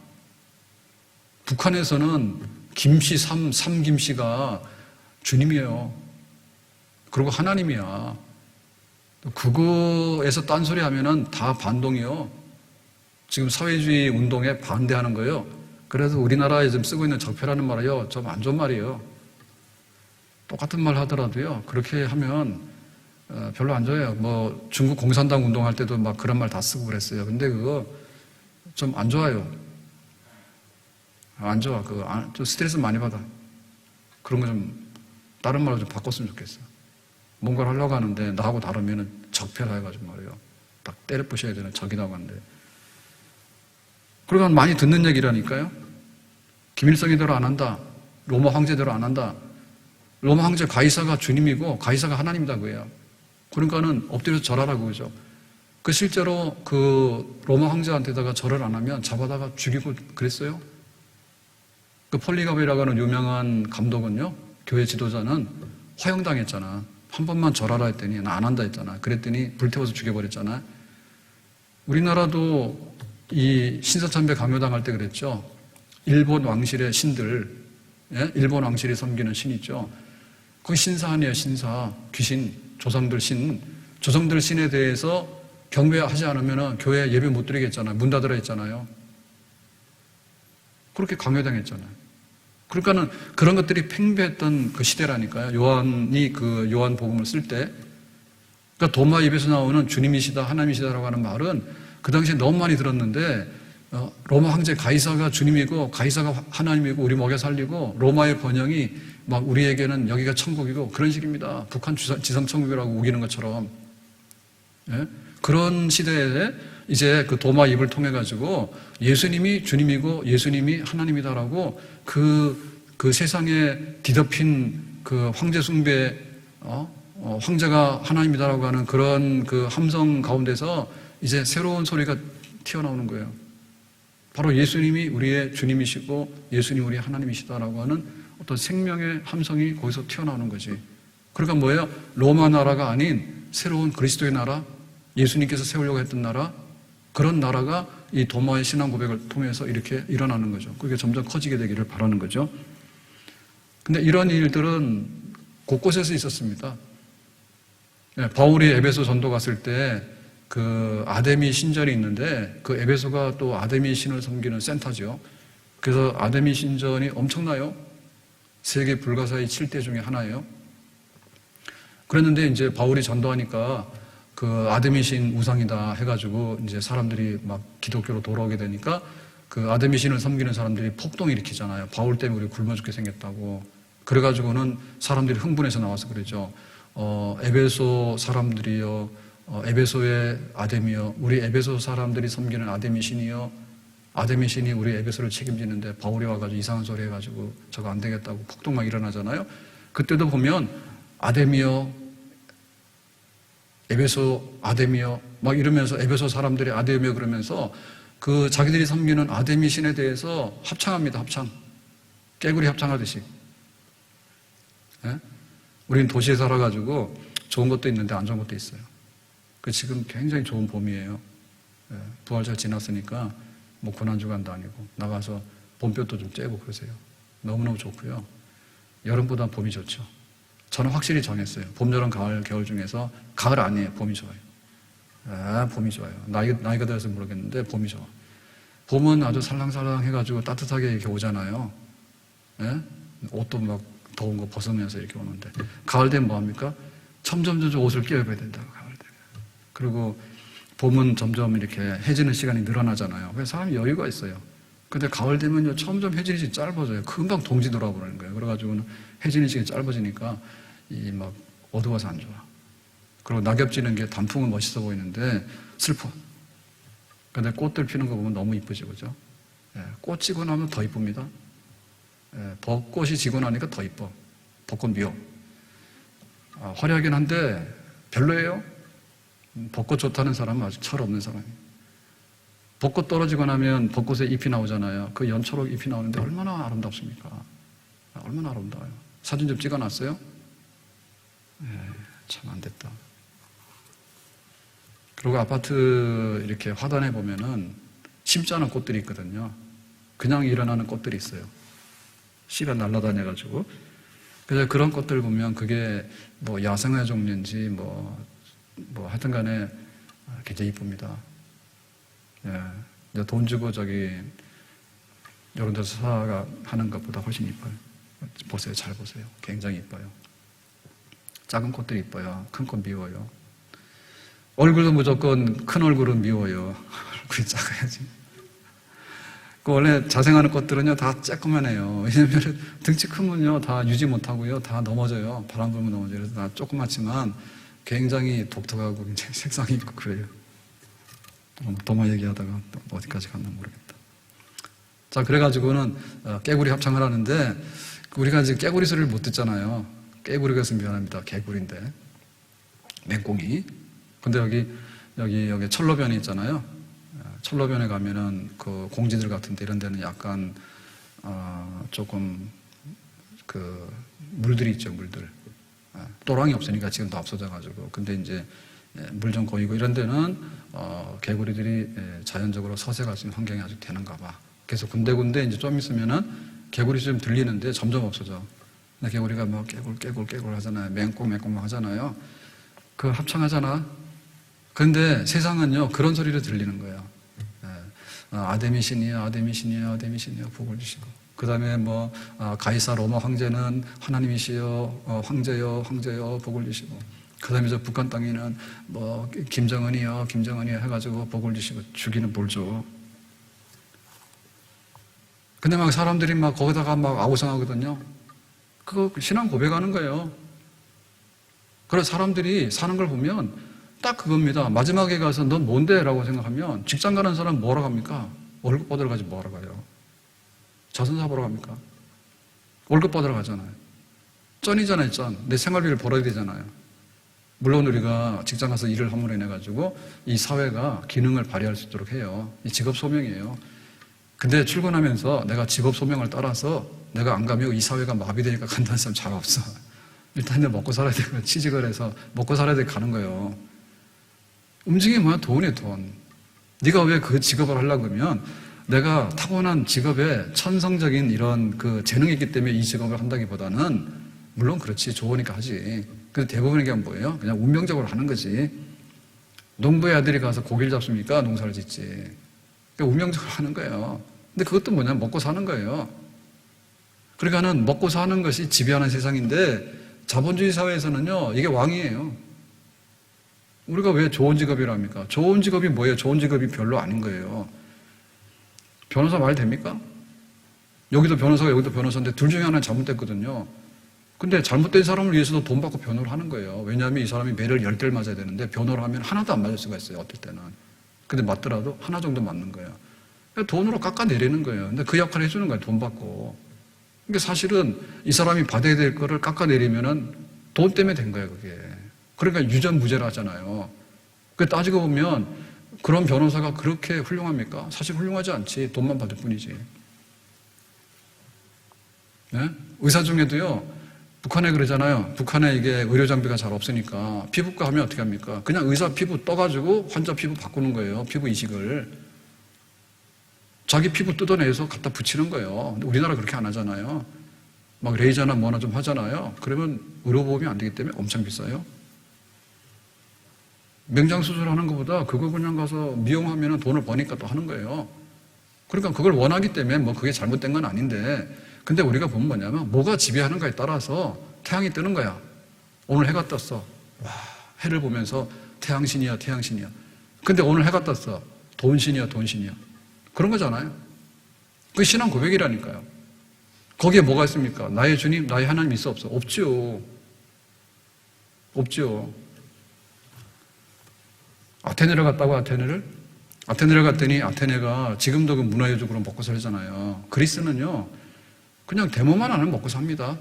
Speaker 1: 북한에서는 김씨, 삼김씨가 주님이에요. 그리고 하나님이야. 그거에서 딴소리 하면은 다 반동이요. 지금 사회주의 운동에 반대하는 거예요. 그래서 우리나라에 지금 쓰고 있는 적폐라는 말이요, 좀 안 좋은 말이에요. 똑같은 말 하더라도요, 그렇게 하면 별로 안 좋아요. 뭐 중국 공산당 운동할 때도 막 그런 말 다 쓰고 그랬어요. 근데 그거 좀 안 좋아요. 안 좋아. 좀 스트레스 많이 받아. 그런 거 좀 다른 말로 좀 바꿨으면 좋겠어. 뭔가를 하려고 하는데 나하고 다르면 적폐라 해가지고 말이에요. 딱 때려 부셔야 되는 적이라고 하는데. 그러니까 많이 듣는 얘기라니까요. 김일성이대로 안 한다. 로마 황제대로 안 한다. 로마 황제 가이사가 주님이고 가이사가 하나님이다 그거예요. 그러니까는 엎드려서 절하라고 그러죠. 그 실제로 그 로마 황제한테다가 절을 안 하면 잡아다가 죽이고 그랬어요. 그 폴리갑이라고 하는 유명한 감독은요, 교회 지도자는 허용당했잖아. 한 번만 절하라 했더니 나 안 한다 했잖아. 그랬더니 불태워서 죽여버렸잖아. 우리나라도 이 신사참배 강요당할 때 그랬죠. 일본 왕실의 신들, 예? 일본 왕실이 섬기는 신 있죠. 그게 신사 아니에요, 신사. 귀신, 조상들 신. 조상들 신에 대해서 경배하지 않으면 교회 예배 못 드리겠잖아요. 문 닫으라 했잖아요. 그렇게 강요당했잖아요. 그러니까는 그런 것들이 팽배했던 그 시대라니까요. 요한이 그 요한 복음을 쓸 때. 그러니까 도마 입에서 나오는 주님이시다, 하나님이시다라고 하는 말은 그 당시에 너무 많이 들었는데, 로마 황제 가이사가 주님이고 가이사가 하나님이고 우리 먹여 살리고, 로마의 번영이 막 우리에게는 여기가 천국이고 그런 식입니다. 북한 지상 천국이라고 우기는 것처럼. 예? 그런 시대에 이제 그 도마 입을 통해 가지고 예수님이 주님이고 예수님이 하나님이다라고 그 세상에 뒤덮인 그 황제 숭배, 황제가 하나님이다라고 하는 그런 그 함성 가운데서 이제 새로운 소리가 튀어나오는 거예요. 바로 예수님이 우리의 주님이시고 예수님이 우리의 하나님이시다라고 하는 어떤 생명의 함성이 거기서 튀어나오는 거지. 그러니까 뭐예요? 로마 나라가 아닌 새로운 그리스도의 나라, 예수님께서 세우려고 했던 나라, 그런 나라가 이 도마의 신앙 고백을 통해서 이렇게 일어나는 거죠. 그게 점점 커지게 되기를 바라는 거죠. 근데 이런 일들은 곳곳에서 있었습니다. 바울이 에베소 전도 갔을 때 그 아데미 신전이 있는데 그 에베소가 또 아데미 신을 섬기는 센터죠. 그래서 아데미 신전이 엄청나요. 세계 불가사의 7대 중에 하나예요. 그랬는데 이제 바울이 전도하니까 그 아데미 신 우상이다 해가지고 이제 사람들이 막 기독교로 돌아오게 되니까 그 아데미 신을 섬기는 사람들이 폭동 일으키잖아요. 바울 때문에 우리 굶어 죽게 생겼다고. 그래가지고는 사람들이 흥분해서 나와서 그러죠. 에베소 사람들이요, 에베소의 아데미요, 우리 에베소 사람들이 섬기는 아데미 신이요, 아데미 신이 우리 에베소를 책임지는데 바울이 와가지고 이상한 소리 해가지고 저거 안 되겠다고 폭동 막 일어나잖아요. 그때도 보면 아데미요, 에베소 아데미요 막 이러면서 에베소 사람들이 아데미요 그러면서 그 자기들이 섬기는 아데미 신에 대해서 합창합니다. 합창. 깨구리 합창하듯이. 예? 우리는 도시에 살아가지고 좋은 것도 있는데 안 좋은 것도 있어요. 그 지금 굉장히 좋은 봄이에요. 예, 부활절 지났으니까 뭐 고난주간도 아니고 나가서 봄볕도 좀 쬐고 그러세요. 너무너무 좋고요. 여름보다 봄이 좋죠. 저는 확실히 정했어요. 봄, 여름, 가을, 겨울 중에서 가을 아니에요. 봄이 좋아요. 봄이 좋아요. 나이가 들어서 모르겠는데 봄이 좋아. 봄은 아주 살랑살랑 해가지고 따뜻하게 이렇게 오잖아요. 예? 옷도 막 더운 거 벗으면서 이렇게 오는데 가을 되면 뭐합니까? 점점 옷을 껴입어야 된다고. 가을 되면. 그리고 봄은 점점 이렇게 해지는 시간이 늘어나잖아요. 그래서 사람이 여유가 있어요. 근데 가을 되면요 점점 해지는 시간이 짧아져요. 금방 동지 돌아버리는 거예요. 그래가지고는 해지는 시간이 짧아지니까 이 막 어두워서 안 좋아. 그리고 낙엽 지는 게 단풍은 멋있어 보이는데 슬퍼. 근데 꽃들 피는 거 보면 너무 이쁘죠, 그죠? 예, 꽃 지고 나면 더 이쁩니다. 예, 벚꽃이 지고 나니까 더 이뻐. 벚꽃 미워. 화려하긴 한데 별로예요. 벚꽃 좋다는 사람은 아주 철없는 사람이에요. 벚꽃 떨어지고 나면 벚꽃에 잎이 나오잖아요. 그 연초록 잎이 나오는데 얼마나 아름답습니까? 얼마나 아름다워요. 사진 좀 찍어놨어요? 참 안 됐다. 그리고 아파트 이렇게 화단에 보면은 심지 않은 꽃들이 있거든요. 그냥 일어나는 꽃들이 있어요. 씨가 날아다녀가지고. 그래서 그런 꽃들 보면 그게 뭐 야생의 종류인지 뭐 하여튼 간에 굉장히 이쁩니다. 예. 돈 주고 저기 이런 데서 사가 하는 것보다 훨씬 이뻐요. 보세요. 잘 보세요. 굉장히 이뻐요. 작은 꽃들이 이뻐요. 큰 꽃 미워요. 얼굴도 무조건 큰 얼굴은 미워요. 얼굴이 작아야지. 그 원래 자생하는 꽃들은요, 다 쬐끄만해요. 왜냐면 등치 크면요, 다 유지 못하고요, 다 넘어져요. 바람 불면 넘어져요. 그래서 다 조그맣지만 굉장히 독특하고 굉장히 색상이 있고 그래요. 도마 얘기하다가 또 어디까지 갔나 모르겠다. 자, 그래가지고는 깨구리 합창을 하는데 우리가 이제 깨구리 소리를 못 듣잖아요. 깨구리가 있으면 미안합니다. 개구리인데. 맹꽁이. 근데 여기 철로변이 있잖아요. 철로변에 가면은 그 공지들 같은데 이런 데는 약간 조금 그 물들이 있죠, 물들. 또랑이 없으니까 지금 다 없어져가지고. 근데 이제 물 좀 고이고 이런 데는 개구리들이 자연적으로 서식할 수 있는 환경이 아직 되는가 봐. 그래서 군데군데 이제 좀 있으면은 개구리 좀 들리는데 점점 없어져. 근데 개구리가 뭐 깨굴 하잖아요. 맹꽁 하잖아요. 그 합창하잖아. 근데 세상은요, 그런 소리를 들리는 거예요. 아데미신이야 복을 주시고. 그 다음에 뭐, 가이사 로마 황제는 하나님이시여, 황제여, 복을 주시고. 그 다음에 저 북한 땅에는 뭐, 김정은이요 해가지고 복을 주시고, 주기는 뭘 줘. 근데 막 사람들이 막 거기다가 막 아우성하거든요. 그거 신앙 고백하는 거예요. 그래서 사람들이 사는 걸 보면 딱 그겁니다. 마지막에 가서 넌 뭔데? 라고 생각하면 직장 가는 사람 뭐하러 갑니까? 월급 받으러 가지 뭐하러 가요? 자선사 보러 갑니까? 월급 받으러 가잖아요. 쩐이잖아요, 쩐. 내 생활비를 벌어야 되잖아요. 물론 우리가 직장 가서 일을 함으로 인해가지고 이 사회가 기능을 발휘할 수 있도록 해요. 이 직업 소명이에요. 근데 출근하면서 내가 직업 소명을 따라서 내가 안 가면 이 사회가 마비되니까 간다는 사람 잘 없어. 일단 내 먹고 살아야 되고 취직을 해서 먹고 살아야 되고 가는 거예요. 움직임이 뭐야? 돈이에요, 돈. 네가 왜 그 직업을 하려고 그러면 내가 타고난 직업에 천성적인 이런 그 재능이 있기 때문에 이 직업을 한다기보다는 물론 그렇지, 좋으니까 하지. 근데 대부분의 경우는 뭐예요? 그냥 운명적으로 하는 거지. 농부의 아들이 가서 고기를 잡습니까? 농사를 짓지. 그러니까 운명적으로 하는 거예요. 근데 그것도 뭐냐? 먹고 사는 거예요. 그러니까는 먹고 사는 것이 지배하는 세상인데 자본주의 사회에서는요, 이게 왕이에요. 우리가 왜 좋은 직업이라 합니까? 좋은 직업이 뭐예요? 좋은 직업이 별로 아닌 거예요. 변호사 말 됩니까? 여기도 변호사가 여기도 변호사인데 둘 중에 하나는 잘못됐거든요. 근데 잘못된 사람을 위해서도 돈 받고 변호를 하는 거예요. 왜냐하면 이 사람이 매를 10대를 맞아야 되는데 변호를 하면 하나도 안 맞을 수가 있어요. 어떨 때는. 근데 맞더라도 하나 정도 맞는 거예요. 돈으로 깎아내리는 거예요. 근데 그 역할을 해주는 거예요. 돈 받고. 그러니까 사실은 이 사람이 받아야 될 거를 깎아내리면은 돈 때문에 된 거예요, 그게. 그러니까 유전무죄를 하잖아요. 그 따지고 보면 그런 변호사가 그렇게 훌륭합니까? 사실 훌륭하지 않지. 돈만 받을 뿐이지. 네? 의사 중에도요, 북한에 그러잖아요. 북한에 이게 의료 장비가 잘 없으니까 피부과 하면 어떻게 합니까? 그냥 의사 피부 떠가지고 환자 피부 바꾸는 거예요. 피부 이식을. 자기 피부 뜯어내서 갖다 붙이는 거예요. 근데 우리나라 그렇게 안 하잖아요. 막 레이저나 뭐나 좀 하잖아요. 그러면 의료보험이 안 되기 때문에 엄청 비싸요. 맹장 수술하는 것보다 그거 그냥 가서 미용하면 돈을 버니까 또 하는 거예요. 그러니까 그걸 원하기 때문에 뭐 그게 잘못된 건 아닌데, 근데 우리가 보면 뭐냐면 뭐가 지배하는가에 따라서 태양이 뜨는 거야. 오늘 해가 떴어. 와, 해를 보면서 태양신이야. 근데 오늘 해가 떴어. 돈신이야. 그런 거잖아요. 그게 신앙 고백이라니까요. 거기에 뭐가 있습니까? 나의 주님, 나의 하나님 있어 없어? 없죠. 아테네를 갔다고 아테네를 갔더니 아테네가 지금도 그 문화유적으로 먹고 살잖아요. 그리스는요, 그냥 데모만 하면 먹고 삽니다.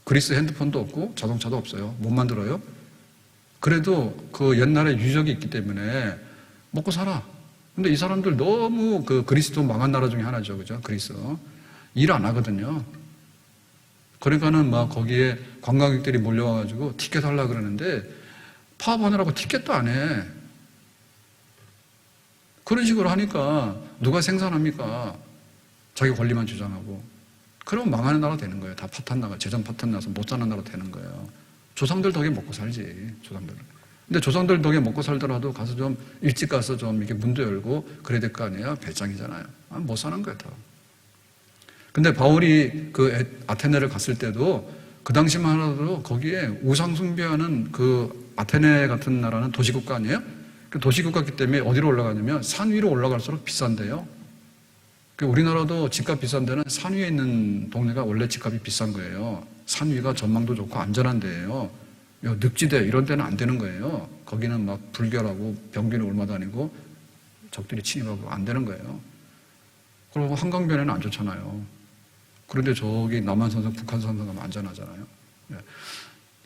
Speaker 1: 그리스 핸드폰도 없고 자동차도 없어요. 못 만들어요. 그래도 그 옛날에 유적이 있기 때문에 먹고 살아. 근데 이 사람들 너무 그 그리스도 망한 나라 중에 하나죠. 그죠? 그리스. 일 안 하거든요. 그러니까는 막 거기에 관광객들이 몰려와가지고 티켓 하려고 그러는데 파업하느라고 티켓도 안 해. 그런 식으로 하니까 누가 생산합니까? 자기 권리만 주장하고. 그러면 망하는 나라 되는 거예요. 다 파탄 나가, 재정 파탄 나서 못 사는 나라 되는 거예요. 조상들 덕에 먹고 살지, 조상들. 근데 조상들 덕에 먹고 살더라도 가서 좀 일찍 가서 좀 이렇게 문도 열고 그래야 될 거 아니에요? 배짱이잖아요. 못 사는 거예요, 다. 근데 바울이 그 아테네를 갔을 때도 그 당시만 하더라도 거기에 우상 숭배하는 그 아테네 같은 나라는 도시국가 아니에요? 그 도시국가이기 때문에 어디로 올라가냐면 산 위로 올라갈수록 비싼데요. 우리나라도 집값 비싼 데는 산 위에 있는 동네가 원래 집값이 비싼 거예요. 산 위가 전망도 좋고 안전한 데예요. 늪지대 이런 데는 안 되는 거예요. 거기는 막 불결하고 병균이 올라다니고 적들이 침입하고 안 되는 거예요. 그리고 한강변에는 안 좋잖아요. 그런데 저기 남한산성, 북한산성 가면 안전하잖아요.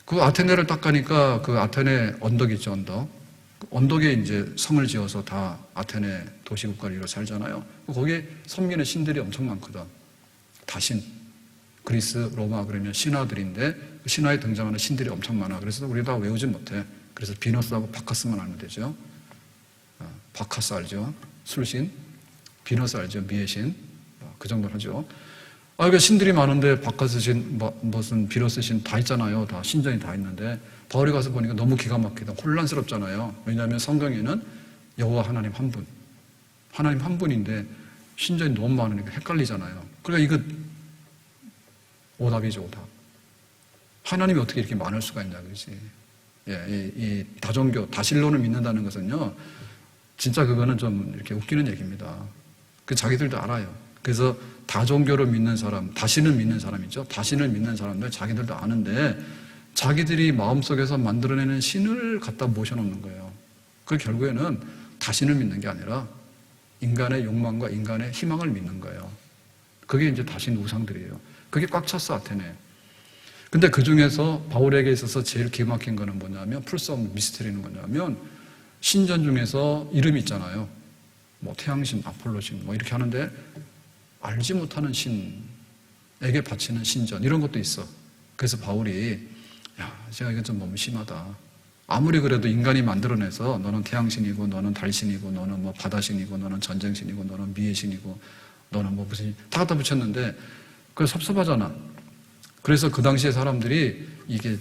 Speaker 1: 그 아테네를 딱 가니까 그 아테네 언덕 있죠, 언덕. 언덕에 이제 성을 지어서 다 아테네 도시국가를 이루어 살잖아요. 거기에 섬기는 신들이 엄청 많거든. 다신. 그리스, 로마 그러면 신화들인데 그 신화에 등장하는 신들이 엄청 많아. 그래서 우리 다 외우지 못해. 그래서 비너스하고 바카스만 알면 되죠. 바카스 알죠? 술신. 비너스 알죠? 미의 신. 그 정도는 하죠. 그 신들이 많은데 바카스 신, 무슨 비너스 신 다 있잖아요. 다 신전이 다 있는데 바울이 가서 보니까 너무 기가 막히다. 혼란스럽잖아요. 왜냐하면 성경에는 여호와 하나님 한 분. 하나님 한 분인데 신전이 너무 많으니까 헷갈리잖아요. 그러니까 이거 오답이죠, 오답. 하나님이 어떻게 이렇게 많을 수가 있냐, 그지? 이 다종교, 다신론을 믿는다는 것은요, 진짜 그거는 좀 이렇게 웃기는 얘기입니다. 그 자기들도 알아요. 그래서 다종교를 믿는 사람, 다신을 믿는 사람이죠. 다신을 믿는 사람들 자기들도 아는데 자기들이 마음속에서 만들어내는 신을 갖다 모셔놓는 거예요. 그 결국에는 다신을 믿는 게 아니라 인간의 욕망과 인간의 희망을 믿는 거예요. 그게 이제 다신 우상들이에요. 그게 꽉 찼어, 아테네. 근데 그 중에서 바울에게 있어서 제일 기가 막힌 거는 뭐냐면, 풀섬 미스터리는 뭐냐면, 신전 중에서 이름이 있잖아요. 뭐 태양신, 아폴로신, 뭐 이렇게 하는데, 알지 못하는 신에게 바치는 신전, 이런 것도 있어. 그래서 바울이, 제가 이건 좀 너무 심하다. 아무리 그래도 인간이 만들어내서 너는 태양신이고, 너는 달신이고, 너는 뭐 바다신이고, 너는 전쟁신이고, 너는 미의 신이고, 너는 뭐 무슨, 다 갖다 붙였는데, 그게 섭섭하잖아. 그래서 그 당시에 사람들이 이게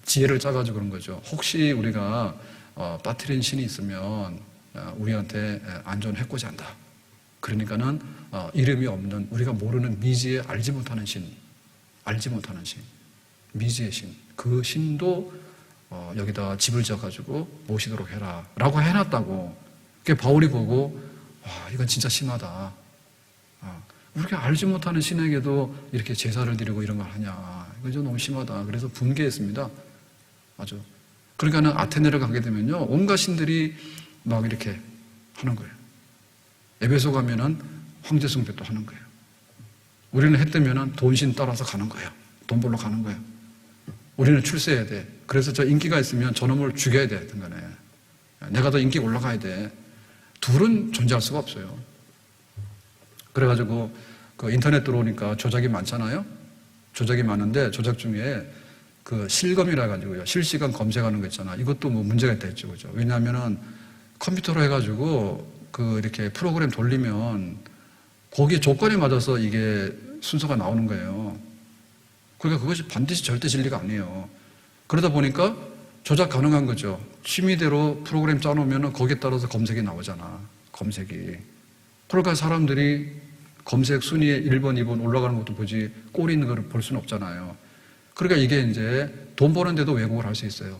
Speaker 1: 지혜를 짜가지고 그런 거죠. 혹시 우리가 빠뜨린 신이 있으면 우리한테 안 좋은 해코지 한다. 그러니까는 이름이 없는, 우리가 모르는 미지의 알지 못하는 신, 미지의 신, 그 신도 여기다 집을 지어가지고 모시도록 해라 라고 해놨다고. 그게 바울이 보고 이건 진짜 심하다. 우리가 알지 못하는 신에게도 이렇게 제사를 드리고 이런 걸 하냐. 이건 좀 너무 심하다. 그래서 분개했습니다. 아주. 그러니까는 아테네를 가게 되면요, 온갖 신들이 막 이렇게 하는 거예요. 에베소 가면은 황제 숭배도 하는 거예요. 우리는 해 뜨면은 돈신 따라서 가는 거예요. 돈 벌러 가는 거예요. 우리는 출세해야 돼. 그래서 저 인기가 있으면 저놈을 죽여야 돼. 하여튼간에. 내가 더 인기 올라가야 돼. 둘은 존재할 수가 없어요. 그래가지고 그 인터넷 들어오니까 조작이 많잖아요. 조작이 많은데 조작 중에 그 실검이라 해가지고요, 실시간 검색하는 거 있잖아. 이것도 뭐 문제가 있다 했죠, 그죠? 왜냐하면은 컴퓨터로 해가지고 그 이렇게 프로그램 돌리면 거기에 조건에 맞아서 이게 순서가 나오는 거예요. 그러니까 그것이 반드시 절대 진리가 아니에요. 그러다 보니까 조작 가능한 거죠. 취미대로 프로그램 짜놓으면 거기에 따라서 검색이 나오잖아. 검색이. 그러니까 사람들이 검색 순위에 1번, 2번 올라가는 것도 보지 꼴이 있는 걸 볼 수는 없잖아요. 그러니까 이게 이제 돈 버는데도 왜곡을 할 수 있어요.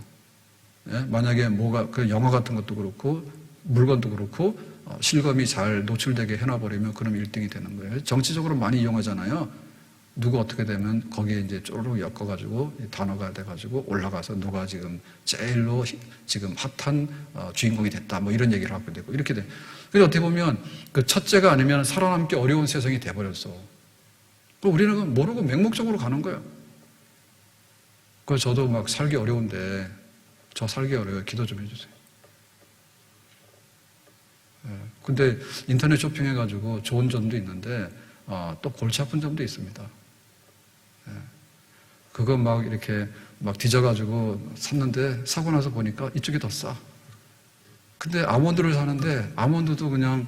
Speaker 1: 예? 만약에 뭐가, 그 영화 같은 것도 그렇고 물건도 그렇고 실검이 잘 노출되게 해놔버리면 그럼 1등이 되는 거예요. 정치적으로 많이 이용하잖아요. 누가 어떻게 되면 거기에 이제 쪼르륵 엮어가지고 단어가 돼가지고 올라가서 누가 지금 제일로 지금 핫한 주인공이 됐다. 뭐 이런 얘기를 하고 되고 이렇게 돼. 그래서 어떻게 보면 그 첫째가 아니면 살아남기 어려운 세상이 돼버렸어. 우리는 모르고 맹목적으로 가는 거예요. 그래서 저도 막 살기 어려운데 저 살기 어려워요. 기도 좀 해주세요. 근데 인터넷 쇼핑해가지고 좋은 점도 있는데 또 골치 아픈 점도 있습니다. 그거 막 이렇게 막 뒤져가지고 샀는데 사고 나서 보니까 이쪽이 더 싸. 근데 아몬드를 사는데 아몬드도 그냥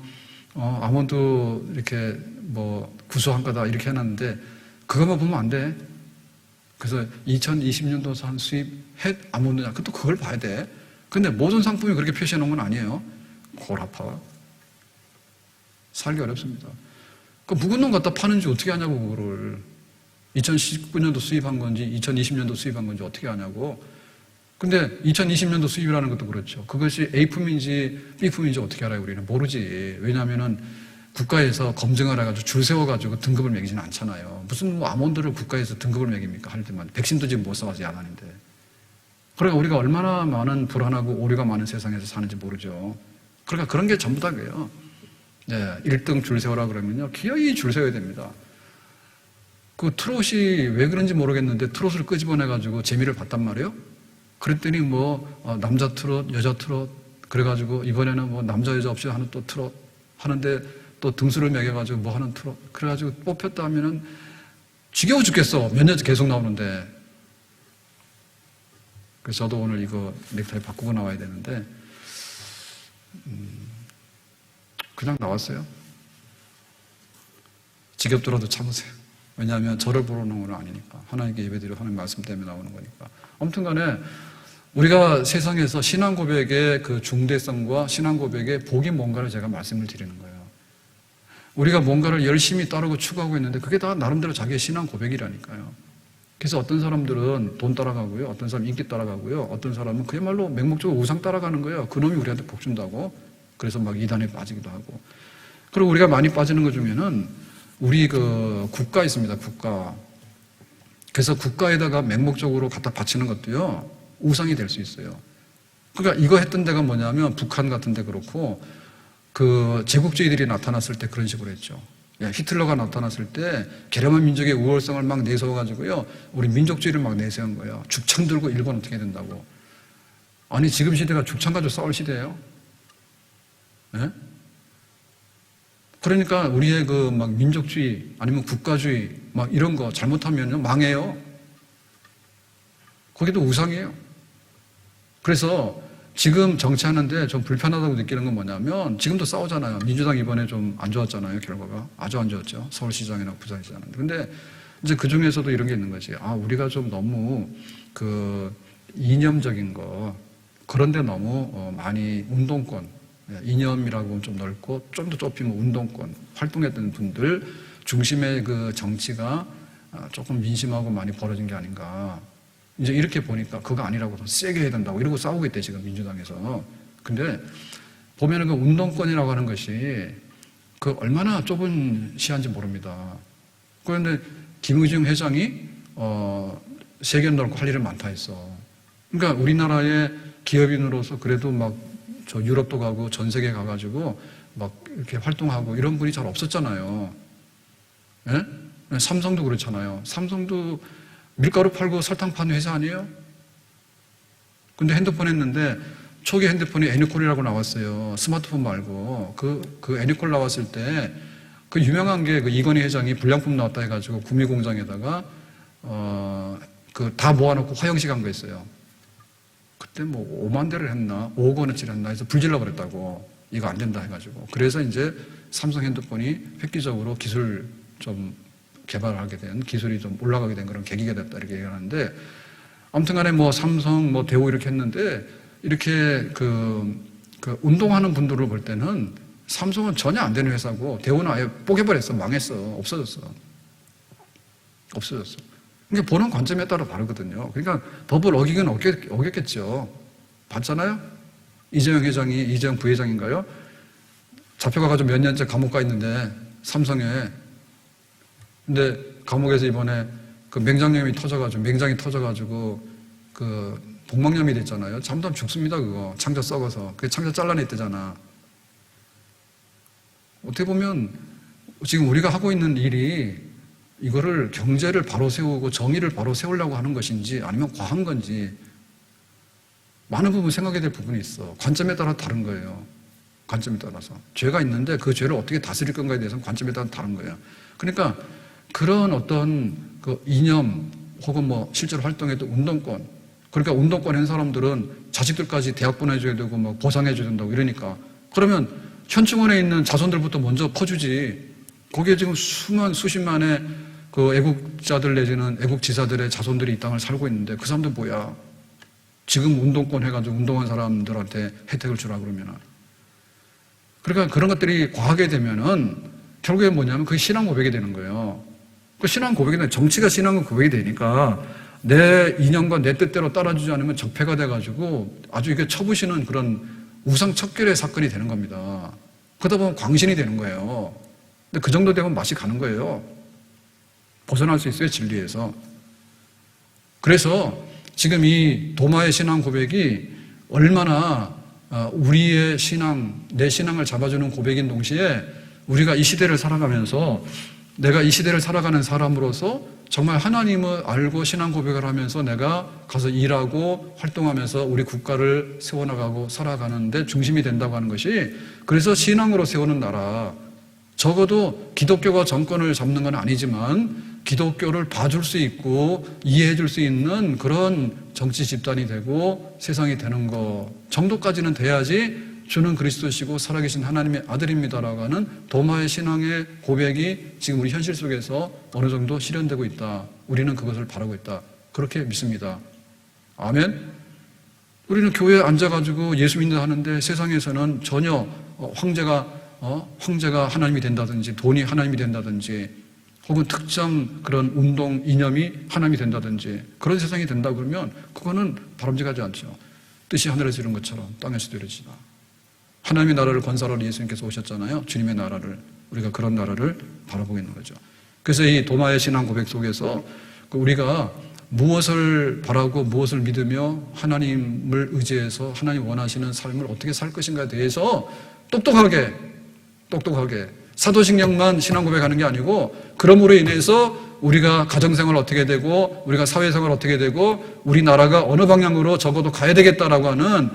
Speaker 1: 아몬드 이렇게 뭐 구수 한 거다 이렇게 해놨는데 그것만 보면 안 돼. 그래서 2020년도 산 수입 햇 아몬드냐, 또 그걸 봐야 돼. 근데 모든 상품이 그렇게 표시해 놓은 건 아니에요. 골 아파. 살기 어렵습니다. 그 묵은 놈 갖다 파는지 어떻게 하냐고, 그거를. 2019년도 수입한 건지 2020년도 수입한 건지 어떻게 하냐고. 근데 2020년도 수입이라는 것도 그렇죠. 그것이 A품인지 B품인지 어떻게 알아요? 우리는 모르지. 왜냐하면은 국가에서 검증을 해가지고 줄 세워가지고 등급을 매기지는 않잖아요. 무슨 뭐 아몬드를 국가에서 등급을 매깁니까? 할 때만. 백신도 지금 못 써가지고 야단인데. 그러니까 우리가 얼마나 많은 불안하고 오류가 많은 세상에서 사는지 모르죠. 그러니까 그런 게 전부 다예요. 네, 1등 줄 세워라 그러면요. 기어이 줄 세워야 됩니다. 그 트롯이 왜 그런지 모르겠는데 트롯을 끄집어내가지고 재미를 봤단 말이에요. 그랬더니 뭐 남자 트롯, 여자 트롯 그래가지고 이번에는 뭐 남자 여자 없이 하는 또 트롯 하는데 또 등수를 매겨가지고 뭐 하는 트롯 그래가지고 뽑혔다 하면은 지겨워 죽겠어. 몇 년째 계속 나오는데. 그래서 저도 오늘 이거 넥타이 바꾸고 나와야 되는데 그냥 나왔어요. 지겹더라도 참으세요. 왜냐하면 저를 부르는 건 아니니까. 하나님께 예배드리고 하나님 말씀 때문에 나오는 거니까. 아무튼 간에 우리가 세상에서 신앙 고백의 그 중대성과 신앙 고백의 복이 뭔가를 제가 말씀을 드리는 거예요. 우리가 뭔가를 열심히 따르고 추구하고 있는데 그게 다 나름대로 자기의 신앙 고백이라니까요. 그래서 어떤 사람들은 돈 따라가고요. 어떤 사람은 인기 따라가고요. 어떤 사람은 그야말로 맹목적으로 우상 따라가는 거예요. 그놈이 우리한테 복 준다고. 그래서 막 이단에 빠지기도 하고. 그리고 우리가 많이 빠지는 것 중에는 우리 그 국가 있습니다. 국가. 그래서 국가에다가 맹목적으로 갖다 바치는 것도요. 우상이 될 수 있어요. 그러니까 이거 했던 데가 뭐냐면 북한 같은 데 그렇고 그 제국주의들이 나타났을 때 그런 식으로 했죠. 히틀러가 나타났을 때 게르만 민족의 우월성을 막 내세워가지고요. 우리 민족주의를 막 내세운 거예요. 죽창 들고 일본 어떻게 된다고. 아니 지금 시대가 죽창 가지고 싸울 시대예요. 네? 그러니까 우리의 그 막 민족주의 아니면 국가주의 막 이런 거 잘못하면 망해요. 거기도 우상이에요. 그래서 지금 정치하는데 좀 불편하다고 느끼는 건 뭐냐면 지금도 싸우잖아요. 민주당 이번에 좀 안 좋았잖아요. 결과가. 아주 안 좋았죠. 서울시장이나 부산시장. 근데 이제 그 중에서도 이런 게 있는 거지. 아, 우리가 좀 너무 그 이념적인 거 그런데 너무 많이 운동권 이념이라고 하면 좀 넓고 좀 더 좁히면 운동권 활동했던 분들 중심의 그 정치가 조금 민심하고 많이 벌어진 게 아닌가. 이제 이렇게 보니까 그거 아니라고 더 세게 해야 된다고 이러고 싸우고 있대 지금 민주당에서. 근데 보면은 그 운동권이라고 하는 것이 그 얼마나 좁은 시야인지 모릅니다. 그런데 김의중 회장이 세계를 넓고 할 일은 많다 했어. 그러니까 우리나라의 기업인으로서 그래도 막 저 유럽도 가고 전 세계 가가지고 막 이렇게 활동하고 이런 분이 잘 없었잖아요. 예? 삼성도 그렇잖아요. 삼성도 밀가루 팔고 설탕 파는 회사 아니에요? 근데 핸드폰 했는데 초기 핸드폰이 애니콜이라고 나왔어요. 스마트폰 말고. 그 애니콜 나왔을 때 그 유명한 게 그 이건희 회장이 불량품 나왔다 해가지고 구미공장에다가 그 다 모아놓고 화형식 한 거 있어요. 그때 뭐 5만 대를 했나 5억 원어치를 했나 해서 불질러 버렸다고. 이거 안 된다 해가지고. 그래서 이제 삼성 핸드폰이 획기적으로 기술 좀 개발하게 된 기술이 좀 올라가게 된 그런 계기가 됐다 이렇게 얘기하는데 아무튼 간에 뭐 삼성 뭐 대우 이렇게 했는데 이렇게 그 운동하는 분들을 볼 때는 삼성은 전혀 안 되는 회사고 대우는 아예 뽀개버렸어. 망했어. 없어졌어. 그러니까 보는 관점에 따라 다르거든요. 그러니까 법을 어기긴 어겼겠죠. 봤잖아요? 이재용 부회장인가요? 잡혀가가지고 몇 년째 감옥 가 있는데 삼성에. 근데 감옥에서 이번에 그 맹장이 터져가지고 그 복막염이 됐잖아요. 잠깐 죽습니다 그거. 창자 썩어서. 그 창자 잘라냈대잖아. 어떻게 보면 지금 우리가 하고 있는 일이 이거를 경제를 바로 세우고 정의를 바로 세우려고 하는 것인지 아니면 과한 건지 많은 부분 생각해야 될 부분이 있어. 관점에 따라 다른 거예요. 관점에 따라서. 죄가 있는데 그 죄를 어떻게 다스릴 건가에 대해서는 관점에 따라 다른 거예요. 그러니까 그런 어떤 그 이념 혹은 뭐 실제로 활동했던 운동권, 그러니까 운동권 한 사람들은 자식들까지 대학 보내줘야 되고 뭐 보상해줘야 된다고 이러니까 그러면 현충원에 있는 자손들부터 먼저 퍼주지. 거기에 지금 수십만의 그 애국자들 내지는 애국지사들의 자손들이 이 땅을 살고 있는데 그 사람들 뭐야? 지금 운동권 해가지고 운동한 사람들한테 혜택을 주라 그러면은. 그러니까 그런 것들이 과하게 되면은 결국에 뭐냐면 그게 신앙 고백이 되는 거예요. 그 신앙 고백이 정치가 신앙 고백이 되니까 내 이념과 내 뜻대로 따라주지 않으면 적폐가 돼가지고 아주 이게 쳐부시는 그런 우상 척결의 사건이 되는 겁니다. 그러다 보면 광신이 되는 거예요. 근데 그 정도 되면 맛이 가는 거예요. 벗어날 수 있어요, 진리에서. 그래서 지금 이 도마의 신앙 고백이 얼마나 우리의 신앙, 내 신앙을 잡아주는 고백인 동시에 우리가 이 시대를 살아가면서 내가 이 시대를 살아가는 사람으로서 정말 하나님을 알고 신앙 고백을 하면서 내가 가서 일하고 활동하면서 우리 국가를 세워나가고 살아가는데 중심이 된다고 하는 것이, 그래서 신앙으로 세우는 나라, 적어도 기독교가 정권을 잡는 건 아니지만 기독교를 봐줄 수 있고 이해해 줄 수 있는 그런 정치 집단이 되고 세상이 되는 것 정도까지는 돼야지 주는 그리스도시고 살아계신 하나님의 아들입니다라고 하는 도마의 신앙의 고백이 지금 우리 현실 속에서 어느 정도 실현되고 있다. 우리는 그것을 바라고 있다. 그렇게 믿습니다. 아멘. 우리는 교회에 앉아가지고 예수 믿는다 하는데 세상에서는 전혀 황제가 하나님이 된다든지 돈이 하나님이 된다든지 혹은 특정 그런 운동 이념이 하나님이 된다든지 그런 세상이 된다 그러면 그거는 바람직하지 않죠. 뜻이 하늘에서 이룬 것처럼 땅에서도 이루어지다. 하나님의 나라를 건설하러 예수님께서 오셨잖아요. 주님의 나라를. 우리가 그런 나라를 바라보고 있는 거죠. 그래서 이 도마의 신앙 고백 속에서 우리가 무엇을 바라고 무엇을 믿으며 하나님을 의지해서 하나님 원하시는 삶을 어떻게 살 것인가에 대해서 똑똑하게 사도신경만 신앙 고백하는 게 아니고, 그러므로 인해서 우리가 가정생활 어떻게 되고 우리가 사회생활 어떻게 되고 우리나라가 어느 방향으로 적어도 가야 되겠다라고 하는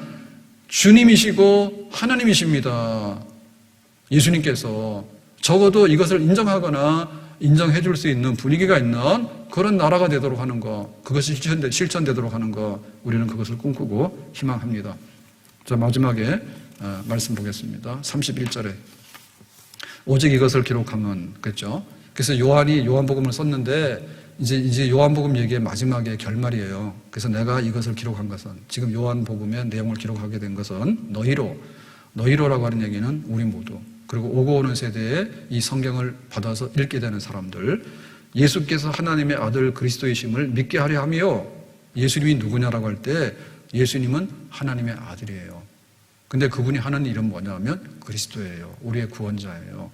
Speaker 1: 주님이시고 하나님이십니다. 예수님께서 적어도 이것을 인정하거나 인정해 줄 수 있는 분위기가 있는 그런 나라가 되도록 하는 것, 그것이 실천되도록 하는 것, 우리는 그것을 꿈꾸고 희망합니다. 자, 마지막에 말씀 보겠습니다. 31절에 오직 이것을 기록하면, 그랬죠? 그래서 요한이 요한복음을 썼는데 이제 요한복음 얘기의 마지막에 결말이에요. 그래서 내가 이것을 기록한 것은, 지금 요한복음의 내용을 기록하게 된 것은 너희로라고 하는 얘기는 우리 모두, 그리고 오고 오는 세대에 이 성경을 받아서 읽게 되는 사람들, 예수께서 하나님의 아들 그리스도이심을 믿게 하려 하며, 예수님이 누구냐라고 할 때 예수님은 하나님의 아들이에요. 근데 그분이 하는 일은 뭐냐면 그리스도예요. 우리의 구원자예요.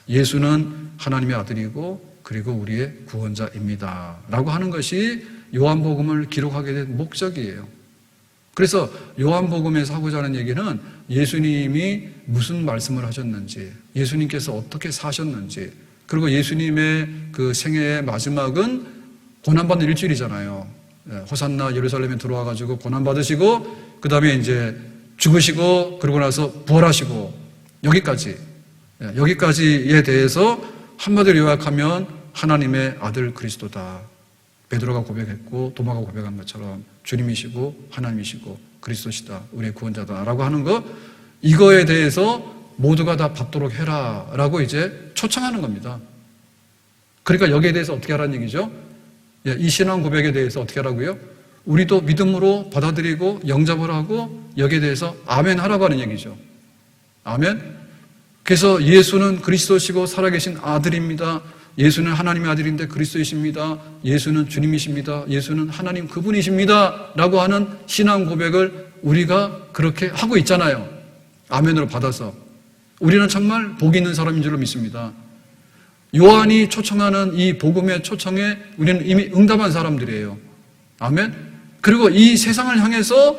Speaker 1: 예수는 하나님의 아들이고 그리고 우리의 구원자입니다 라고 하는 것이 요한복음을 기록하게 된 목적이에요. 그래서 요한복음에서 하고자 하는 얘기는 예수님이 무슨 말씀을 하셨는지, 예수님께서 어떻게 사셨는지, 그리고 예수님의 그 생애의 마지막은 고난받는 일주일이잖아요. 호산나 예루살렘에 들어와가지고 고난받으시고 그 다음에 이제 죽으시고 그러고 나서 부활하시고, 여기까지에 대해서 한마디로 요약하면 하나님의 아들 그리스도다. 베드로가 고백했고 도마가 고백한 것처럼 주님이시고 하나님이시고 그리스도시다. 우리의 구원자다라고 하는 것, 이거에 대해서 모두가 다 받도록 해라라고 이제 초청하는 겁니다. 그러니까 여기에 대해서 어떻게 하라는 얘기죠? 이 신앙 고백에 대해서 어떻게 하라고요? 우리도 믿음으로 받아들이고 영접을 하고 여기에 대해서 아멘 하라고 하는 얘기죠. 아멘. 그래서 예수는 그리스도시고 살아계신 아들입니다. 예수는 하나님의 아들인데 그리스도이십니다. 예수는 주님이십니다. 예수는 하나님 그분이십니다 라고 하는 신앙 고백을 우리가 그렇게 하고 있잖아요. 아멘으로 받아서 우리는 정말 복이 있는 사람인 줄로 믿습니다. 요한이 초청하는 이 복음의 초청에 우리는 이미 응답한 사람들이에요. 아멘. 그리고 이 세상을 향해서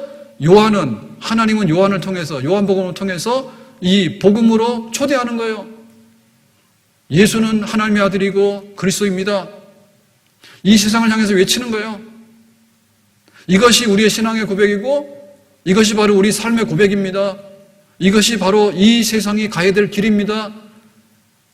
Speaker 1: 하나님은 요한을 통해서, 요한복음을 통해서 이 복음으로 초대하는 거예요. 예수는 하나님의 아들이고 그리스도입니다. 이 세상을 향해서 외치는 거예요. 이것이 우리의 신앙의 고백이고 이것이 바로 우리 삶의 고백입니다. 이것이 바로 이 세상이 가야 될 길입니다.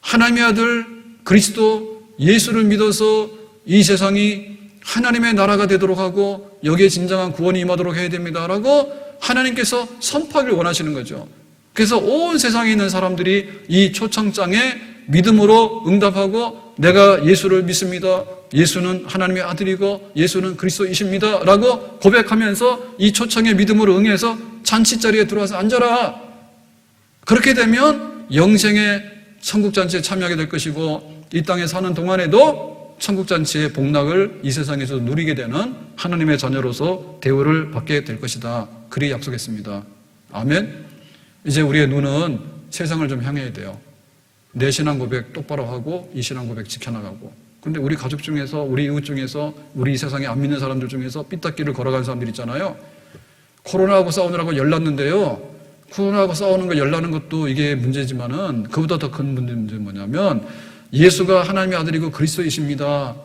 Speaker 1: 하나님의 아들 그리스도 예수를 믿어서 이 세상이 하나님의 나라가 되도록 하고 여기에 진정한 구원이 임하도록 해야 됩니다라고 하나님께서 선포하기를 원하시는 거죠. 그래서 온 세상에 있는 사람들이 이 초청장에 믿음으로 응답하고 내가 예수를 믿습니다. 예수는 하나님의 아들이고 예수는 그리스도이십니다 라고 고백하면서 이 초청에 믿음으로 응해서 잔치자리에 들어와서 앉아라. 그렇게 되면 영생의 천국잔치에 참여하게 될 것이고 이 땅에 사는 동안에도 천국잔치의 복락을 이 세상에서 누리게 되는 하나님의 자녀로서 대우를 받게 될 것이다. 그리 약속했습니다. 아멘. 이제 우리의 눈은 세상을 좀 향해야 돼요. 내 신앙 고백 똑바로 하고 이 신앙 고백 지켜나가고. 그런데 우리 가족 중에서, 우리 이웃 중에서, 우리 이 세상에 안 믿는 사람들 중에서 삐딱길을 걸어가는 사람들 있잖아요. 코로나하고 싸우느라고 열났는데요. 코로나하고 싸우는 거 열나는 것도 이게 문제지만은 그보다 더 큰 문제는 뭐냐면 예수가 하나님의 아들이고 그리스도이십니다.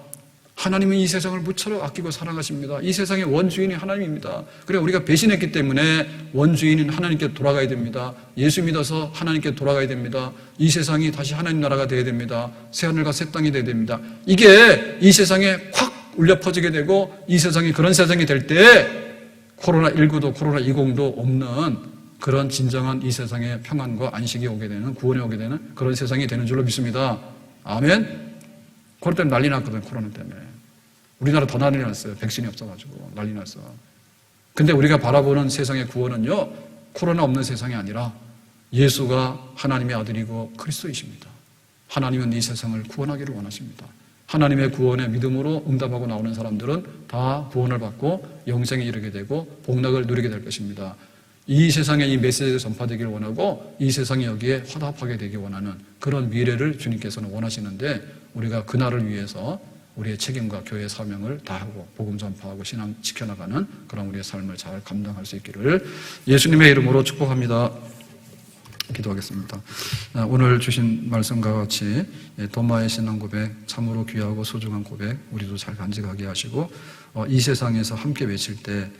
Speaker 1: 하나님은 이 세상을 무처럼 아끼고 사랑하십니다. 이 세상의 원주인이 하나님입니다. 그래 우리가 배신했기 때문에 원주인인 하나님께 돌아가야 됩니다. 예수 믿어서 하나님께 돌아가야 됩니다. 이 세상이 다시 하나님 나라가 되어야 됩니다. 새하늘과 새 땅이 되어야 됩니다. 이게 이 세상에 확 울려 퍼지게 되고 이 세상이 그런 세상이 될 때 코로나19도 코로나20도 없는 그런 진정한 이 세상의 평안과 안식이 오게 되는, 구원이 오게 되는 그런 세상이 되는 줄로 믿습니다. 아멘. 코로나 때문에 난리 났거든요. 코로나 때문에. 우리나라 더 난리 났어요. 백신이 없어가지고 난리 났어. 근데 우리가 바라보는 세상의 구원은요, 코로나 없는 세상이 아니라 예수가 하나님의 아들이고 그리스도이십니다. 하나님은 이 세상을 구원하기를 원하십니다. 하나님의 구원의 믿음으로 응답하고 나오는 사람들은 다 구원을 받고 영생에 이르게 되고 복락을 누리게 될 것입니다. 이 세상에 이 메시지가 전파되기를 원하고 이 세상이 여기에 화답하게 되기 원하는 그런 미래를 주님께서는 원하시는데 우리가 그날을 위해서 우리의 책임과 교회의 사명을 다하고 복음 전파하고 신앙 지켜나가는 그런 우리의 삶을 잘 감당할 수 있기를 예수님의 이름으로 축복합니다. 기도하겠습니다. 오늘 주신 말씀과 같이 도마의 신앙 고백, 참으로 귀하고 소중한 고백 우리도 잘 간직하게 하시고 이 세상에서 함께 외칠 때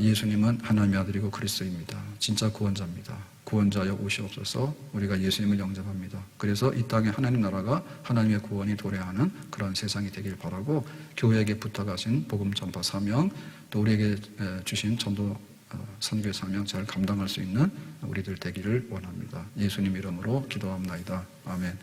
Speaker 1: 예수님은 하나님의 아들이고 그리스도입니다. 진짜 구원자입니다. 구원자여 오시옵소서. 우리가 예수님을 영접합니다. 그래서 이 땅에 하나님 나라가 하나님의 구원이 도래하는 그런 세상이 되길 바라고 교회에게 부탁하신 복음 전파 사명 또 우리에게 주신 전도 선교의 사명 잘 감당할 수 있는 우리들 되기를 원합니다. 예수님 이름으로 기도합니다. 아멘.